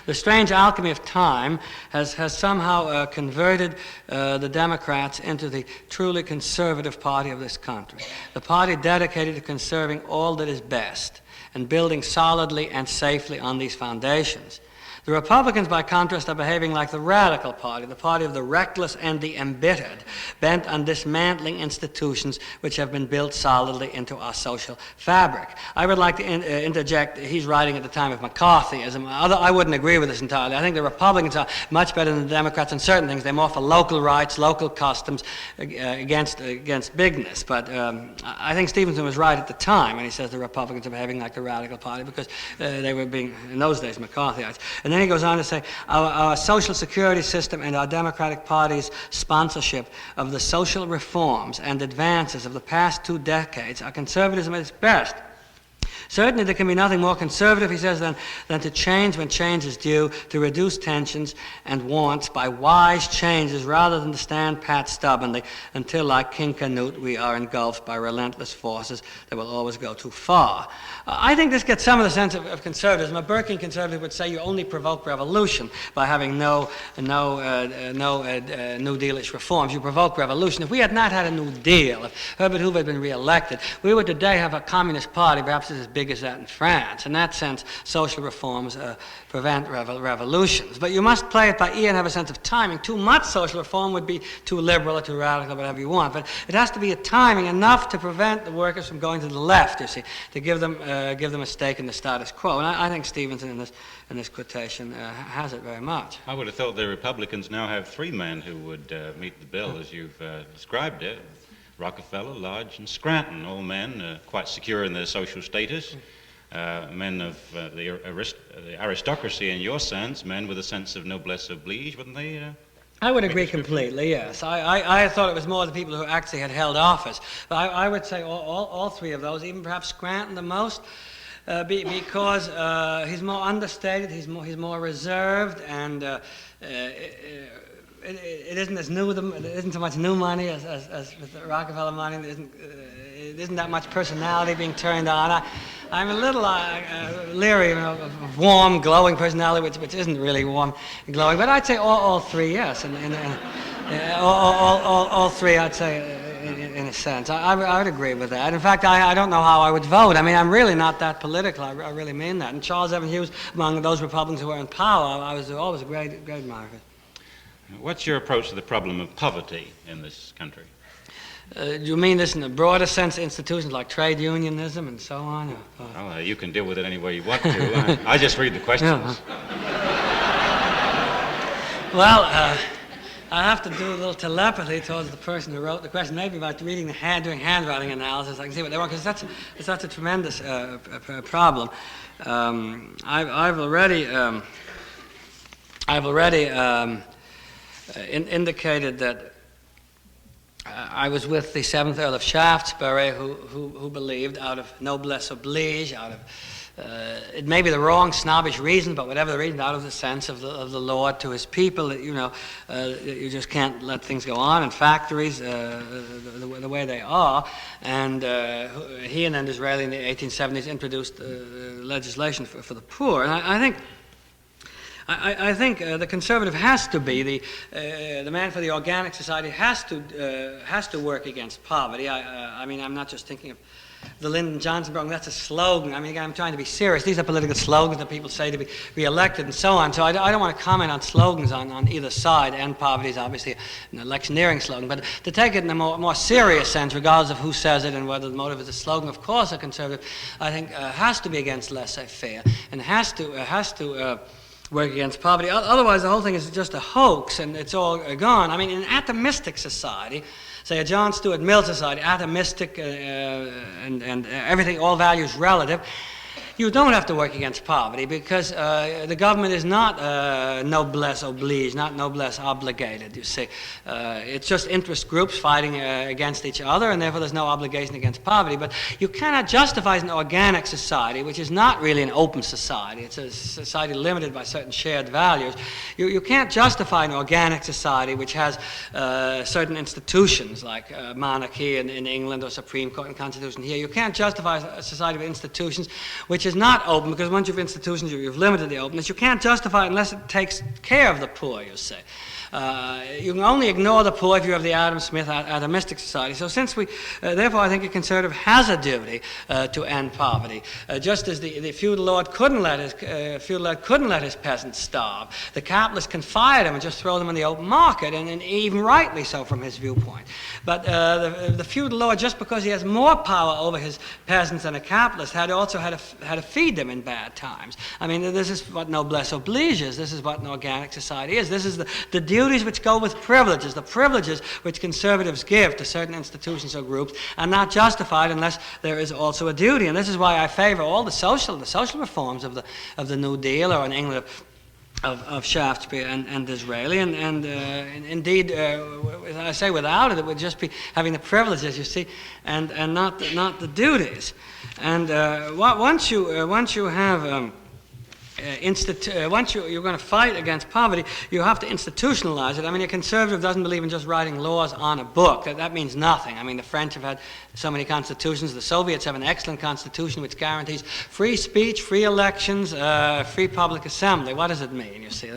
Speaker 2: The strange alchemy of time has somehow converted the Democrats into the truly conservative party of this country, the party dedicated to conserving all that is best and building solidly and safely on these foundations. The Republicans, by contrast, are behaving like the radical party, the party of the reckless and the embittered, bent on dismantling institutions which have been built solidly into our social fabric. I would like to interject, he's writing at the time of McCarthyism, although I wouldn't agree with this entirely. I think the Republicans are much better than the Democrats in certain things. They're more for local rights, local customs, against bigness. But I think Stevenson was right at the time when he says the Republicans are behaving like the radical party, because they were being, in those days, McCarthyites. And then he goes on to say, our social security system and our Democratic Party's sponsorship of the social reforms and advances of the past 2 decades are conservatism at its best. Certainly there can be nothing more conservative, he says, than to change when change is due, to reduce tensions and wants by wise changes rather than to stand pat stubbornly until, like King Canute, we are engulfed by relentless forces that will always go too far. I think this gets some of the sense of conservatism. A Burkean conservative would say you only provoke revolution by having no New Dealish reforms. You provoke revolution. If we had not had a New Deal, if Herbert Hoover had been re-elected, we would today have a communist party, perhaps as big as that in France. In that sense, social reforms prevent revolutions. But you must play it by ear and have a sense of timing. Too much social reform would be too liberal or too radical, whatever you want. But it has to be a timing enough to prevent the workers from going to the left, you see, to give them a stake in the status quo. And I think Stevenson in this quotation has it very much.
Speaker 3: I would have thought the Republicans now have 3 men who would meet the bill as you've described it. Rockefeller, Lodge, and Scranton, all men quite secure in their social status, men of the aristocracy in your sense, men with a sense of noblesse oblige, wouldn't they?
Speaker 2: I would agree completely, yes. I thought it was more the people who actually had held office. But I would say all 3 of those, even perhaps Scranton the most, because he's more understated, he's more reserved, and it isn't as new. It isn't so much new money as with the Rockefeller money. It isn't that much personality being turned on. I'm a little leery of warm, glowing personality, which isn't really warm and glowing. But I'd say all 3, yes, and all 3, I'd say. In a sense, I would agree with that. In fact, I don't know how I would vote. I mean, I'm really not that political. I really mean that. And Charles Evans Hughes, among those Republicans who were in power, I was always a great admirer.
Speaker 3: What's your approach to the problem of poverty in this country?
Speaker 2: Do you mean this in a broader sense, institutions like trade unionism and so on?
Speaker 3: Well, you can deal with it any way you want to. I just read the questions.
Speaker 2: Well, I have to do a little telepathy towards the person who wrote the question, maybe by reading doing handwriting analysis. I can see what they want, because that's a tremendous problem. I've already indicated that I was with the 7th Earl of Shaftesbury, who believed, out of noblesse oblige, out of it may be the wrong snobbish reason, but whatever the reason, out of the sense of the Lord to his people, that you just can't let things go on in factories the way they are. And he and then Disraeli in the 1870s introduced legislation for the poor. And I think the conservative has to be the man for the organic society has to work against poverty. I mean, I'm not just thinking of the Lyndon Johnson program, that's a slogan. I mean, again, I'm trying to be serious. These are political slogans that people say to be re-elected and so on. So I don't want to comment on slogans on either side. End poverty is obviously an electioneering slogan. But to take it in a more serious sense, regardless of who says it and whether the motive is a slogan, of course a conservative, I think, has to be against laissez-faire and has to work against poverty. Otherwise, the whole thing is just a hoax and it's all gone. I mean, in an atomistic society, say a John Stuart Mill society, atomistic and everything, all values relative, you don't have to work against poverty because the government is not noblesse oblige, not noblesse obligated, you see. It's just interest groups fighting against each other, and therefore there's no obligation against poverty. But you cannot justify an organic society, which is not really an open society. It's a society limited by certain shared values. You can't justify an organic society which has certain institutions like monarchy in England or Supreme Court and Constitution here. You can't justify a society with institutions which is not open, because once you have institutions, you've limited the openness. You can't justify it unless it takes care of the poor, you say. You can only ignore the poor if you have the Adam Smith atomistic society. So since therefore I think a conservative has a duty to end poverty. Just as the feudal lord couldn't let his peasants starve, the capitalist can fire them and just throw them in the open market, and even rightly so from his viewpoint. But the feudal lord, just because he has more power over his peasants than a capitalist, had to feed them in bad times. I mean, this is what noblesse obliges. This is what an organic society is. This is the duties which go with privileges. The privileges which conservatives give to certain institutions or groups are not justified unless there is also a duty. And this is why I favor all the social reforms of the New Deal, or in England of Shaftesbury and Disraeli, and indeed, as I say, without it, it would just be having the privileges, you see, and not the duties. And once you have once you're going to fight against poverty, you have to institutionalize it. I mean, a conservative doesn't believe in just writing laws on a book. That means nothing. I mean, the French have had so many constitutions. The Soviets have an excellent constitution which guarantees free speech, free elections, free public assembly. What does it mean, you see?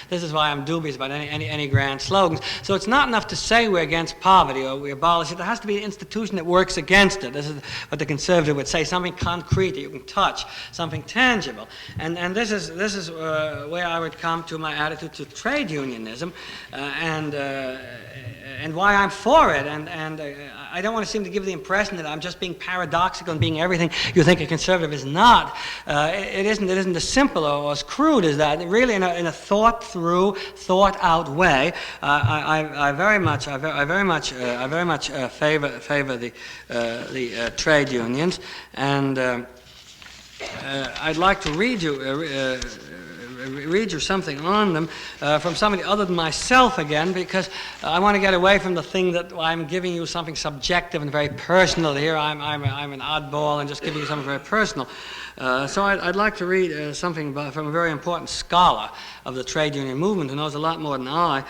Speaker 2: This is why I'm dubious about any grand slogans. So it's not enough to say we're against poverty or we abolish it. There has to be an institution that works against it. This is what the conservative would say, something concrete that you can touch, something tangible. And this is where I would come to my attitude to trade unionism and why I'm for it. And I don't want to seem to give the impression that I'm just being paradoxical and being everything you think a conservative is not. It isn't as simple or as crude as that. Really, in a thought-through, thought-out way, I very much favor the trade unions, and I'd like to read you something on them from somebody other than myself again, because I want to get away from the thing that I'm giving you something subjective and very personal here. I'm an oddball and just giving you something very personal. So I'd like to read something from a very important scholar of the trade union movement who knows a lot more than I,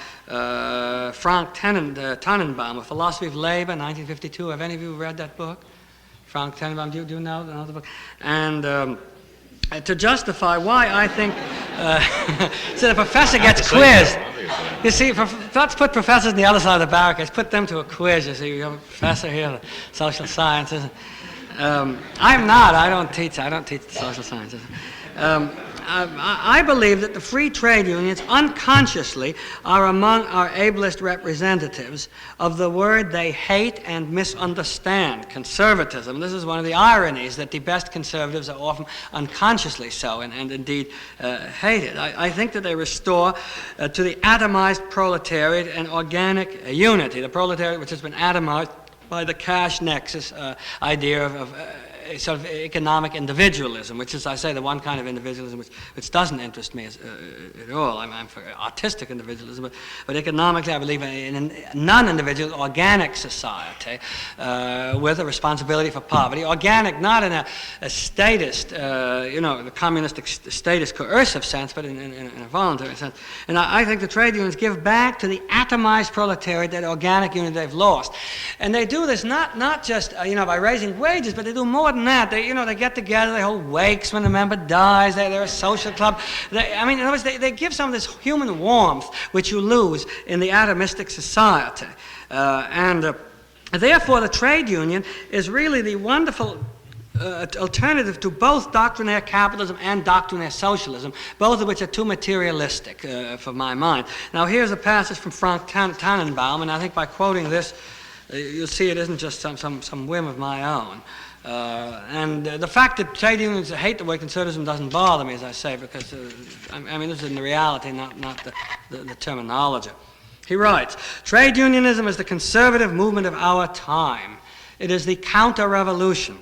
Speaker 2: Frank Tannenbaum, A Philosophy of Labor, 1952. Have any of you read that book? Frank Tannenbaum, do you know the book? And to justify why I think, so the professor gets quizzed. You see, let's put professors on the other side of the barricades, put them to a quiz. You see, you have a professor here, the social sciences. I'm not, I don't teach the social sciences. I believe that the free trade unions unconsciously are among our ablest representatives of the word they hate and misunderstand, conservatism. This is one of the ironies, that the best conservatives are often unconsciously so and indeed hate it. I think that they restore to the atomized proletariat an organic unity, the proletariat which has been atomized by the cash nexus idea of sort of economic individualism, which is, I say, the one kind of individualism which doesn't interest me at all. I'm for artistic individualism, but economically I believe in a non-individual, organic society with a responsibility for poverty. Organic, not in a statist, the communistic statist coercive sense, but in a voluntary sense. And I think the trade unions give back to the atomized proletariat that organic unity they've lost. And they do this not just by raising wages, but they do more than that. They get together, they hold wakes when the member dies, they're a social club. In other words, they give some of this human warmth which you lose in the atomistic society. Therefore, the trade union is really the wonderful alternative to both doctrinaire capitalism and doctrinaire socialism, both of which are too materialistic for my mind. Now, here's a passage from Frank Tannenbaum, and I think by quoting this, you'll see it isn't just some whim of my own. And the fact that trade unions hate the word conservatism doesn't bother me, as I say, because, I mean, this is in the reality, not the terminology. He writes, trade unionism is the conservative movement of our time. It is the counter-revolution.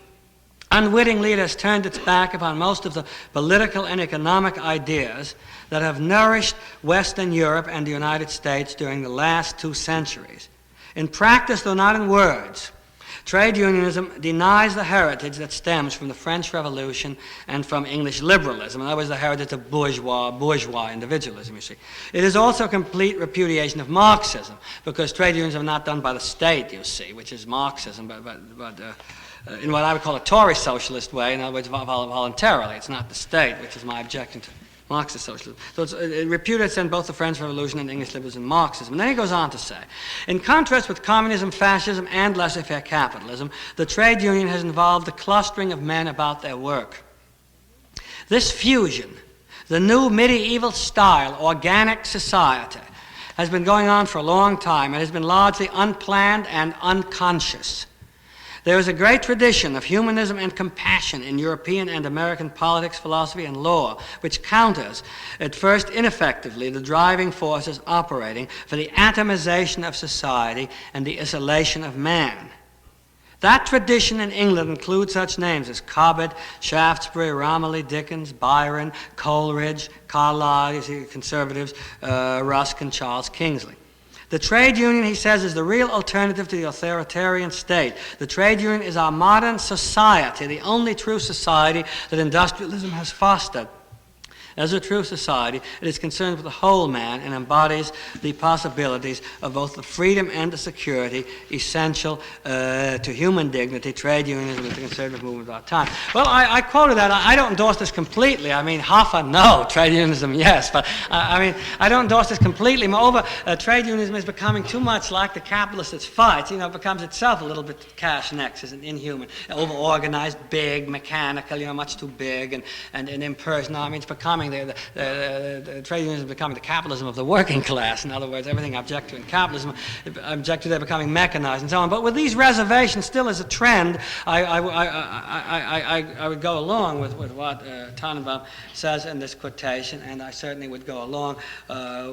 Speaker 2: Unwittingly, it has turned its back upon most of the political and economic ideas that have nourished Western Europe and the United States during the last 2 centuries. In practice, though not in words, trade unionism denies the heritage that stems from the French Revolution and from English liberalism. In other words, the heritage of bourgeois individualism, you see. It is also a complete repudiation of Marxism, because trade unions are not done by the state, you see, which is Marxism, but in what I would call a Tory socialist way, in other words, voluntarily. It's not the state, which is my objection to Marxist socialism. So it repudiates then both the French Revolution and English liberalism and Marxism. And then he goes on to say, in contrast with communism, fascism, and laissez-faire capitalism, the trade union has involved the clustering of men about their work. This fusion, the new medieval style, organic society, has been going on for a long time and has been largely unplanned and unconscious. There is a great tradition of humanism and compassion in European and American politics, philosophy, and law, which counters, at first ineffectively, the driving forces operating for the atomization of society and the isolation of man. That tradition in England includes such names as Cobbett, Shaftesbury, Romilly, Dickens, Byron, Coleridge, Carlyle, conservatives, Rusk, and Charles Kingsley. The trade union, he says, is the real alternative to the authoritarian state. The trade union is our modern society, the only true society that industrialism has fostered. As a true society, it is concerned with the whole man and embodies the possibilities of both the freedom and the security essential to human dignity. Trade unionism is the conservative movement of our time. Well, I quoted that. I don't endorse this completely. I mean, Hoffa, no. Trade unionism, yes. But, I mean, I don't endorse this completely. Moreover, trade unionism is becoming too much like the capitalist it fights. You know, it becomes itself a little bit cash-next, is inhuman, over-organized, big, mechanical, you know, much too big and impersonal. I mean, it's becoming the trade unions are becoming the capitalism of the working class. In other words, everything I object to in capitalism, I object to their becoming mechanized and so on. But with these reservations, still as a trend, I would go along with what Tannenbaum says in this quotation, and I certainly would go along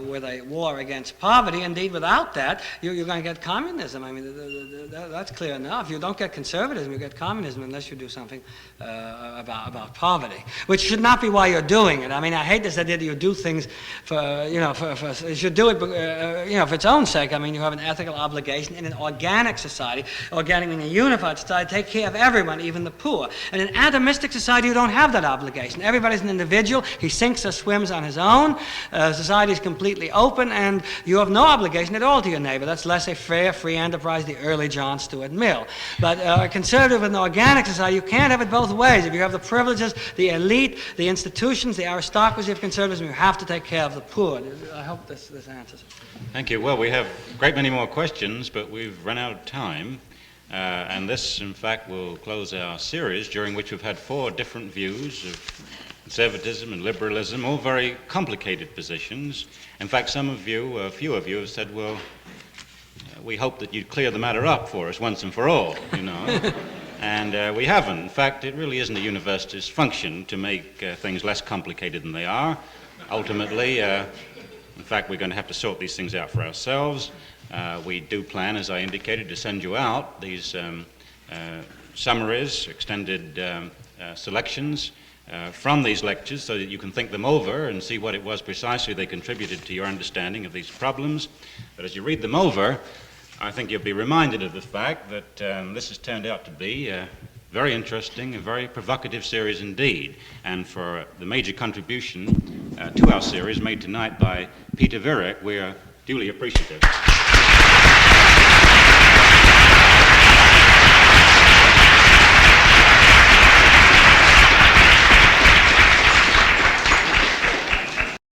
Speaker 2: with a war against poverty. Indeed, without that, you're going to get communism. I mean, that's clear enough. You don't get conservatism, you get communism unless you do something about poverty, which should not be why you're doing it. I mean, I hate this idea that you do things for, you should do it, for its own sake. I mean, you have an ethical obligation in an organic society, organic meaning a unified society, take care of everyone, even the poor. And in an atomistic society, you don't have that obligation. Everybody's an individual. He sinks or swims on his own. Society is completely open, and you have no obligation at all to your neighbor. That's laissez-faire, free enterprise, the early John Stuart Mill. But a conservative and organic society, you can't have it both ways. If you have the privileges, the elite, the institutions, the aristocracy of conservatism, you have to take care of the poor. I hope this answers it.
Speaker 3: Thank you. Well, we have a great many more questions, but we've run out of time. And this, in fact, will close our series, during which we've had 4 different views of conservatism and liberalism, all very complicated positions. In fact, a few of you have said, well, we hope that you'd clear the matter up for us once and for all, you know. And we haven't. In fact, it really isn't a university's function to make things less complicated than they are. Ultimately, in fact, we're going to have to sort these things out for ourselves. We do plan, as I indicated, to send you out these summaries, extended selections from these lectures so that you can think them over and see what it was precisely they contributed to your understanding of these problems. But as you read them over, I think you'll be reminded of the fact that this has turned out to be a very interesting, a very provocative series indeed, and for the major contribution to our series made tonight by Peter Viereck, we are duly appreciative.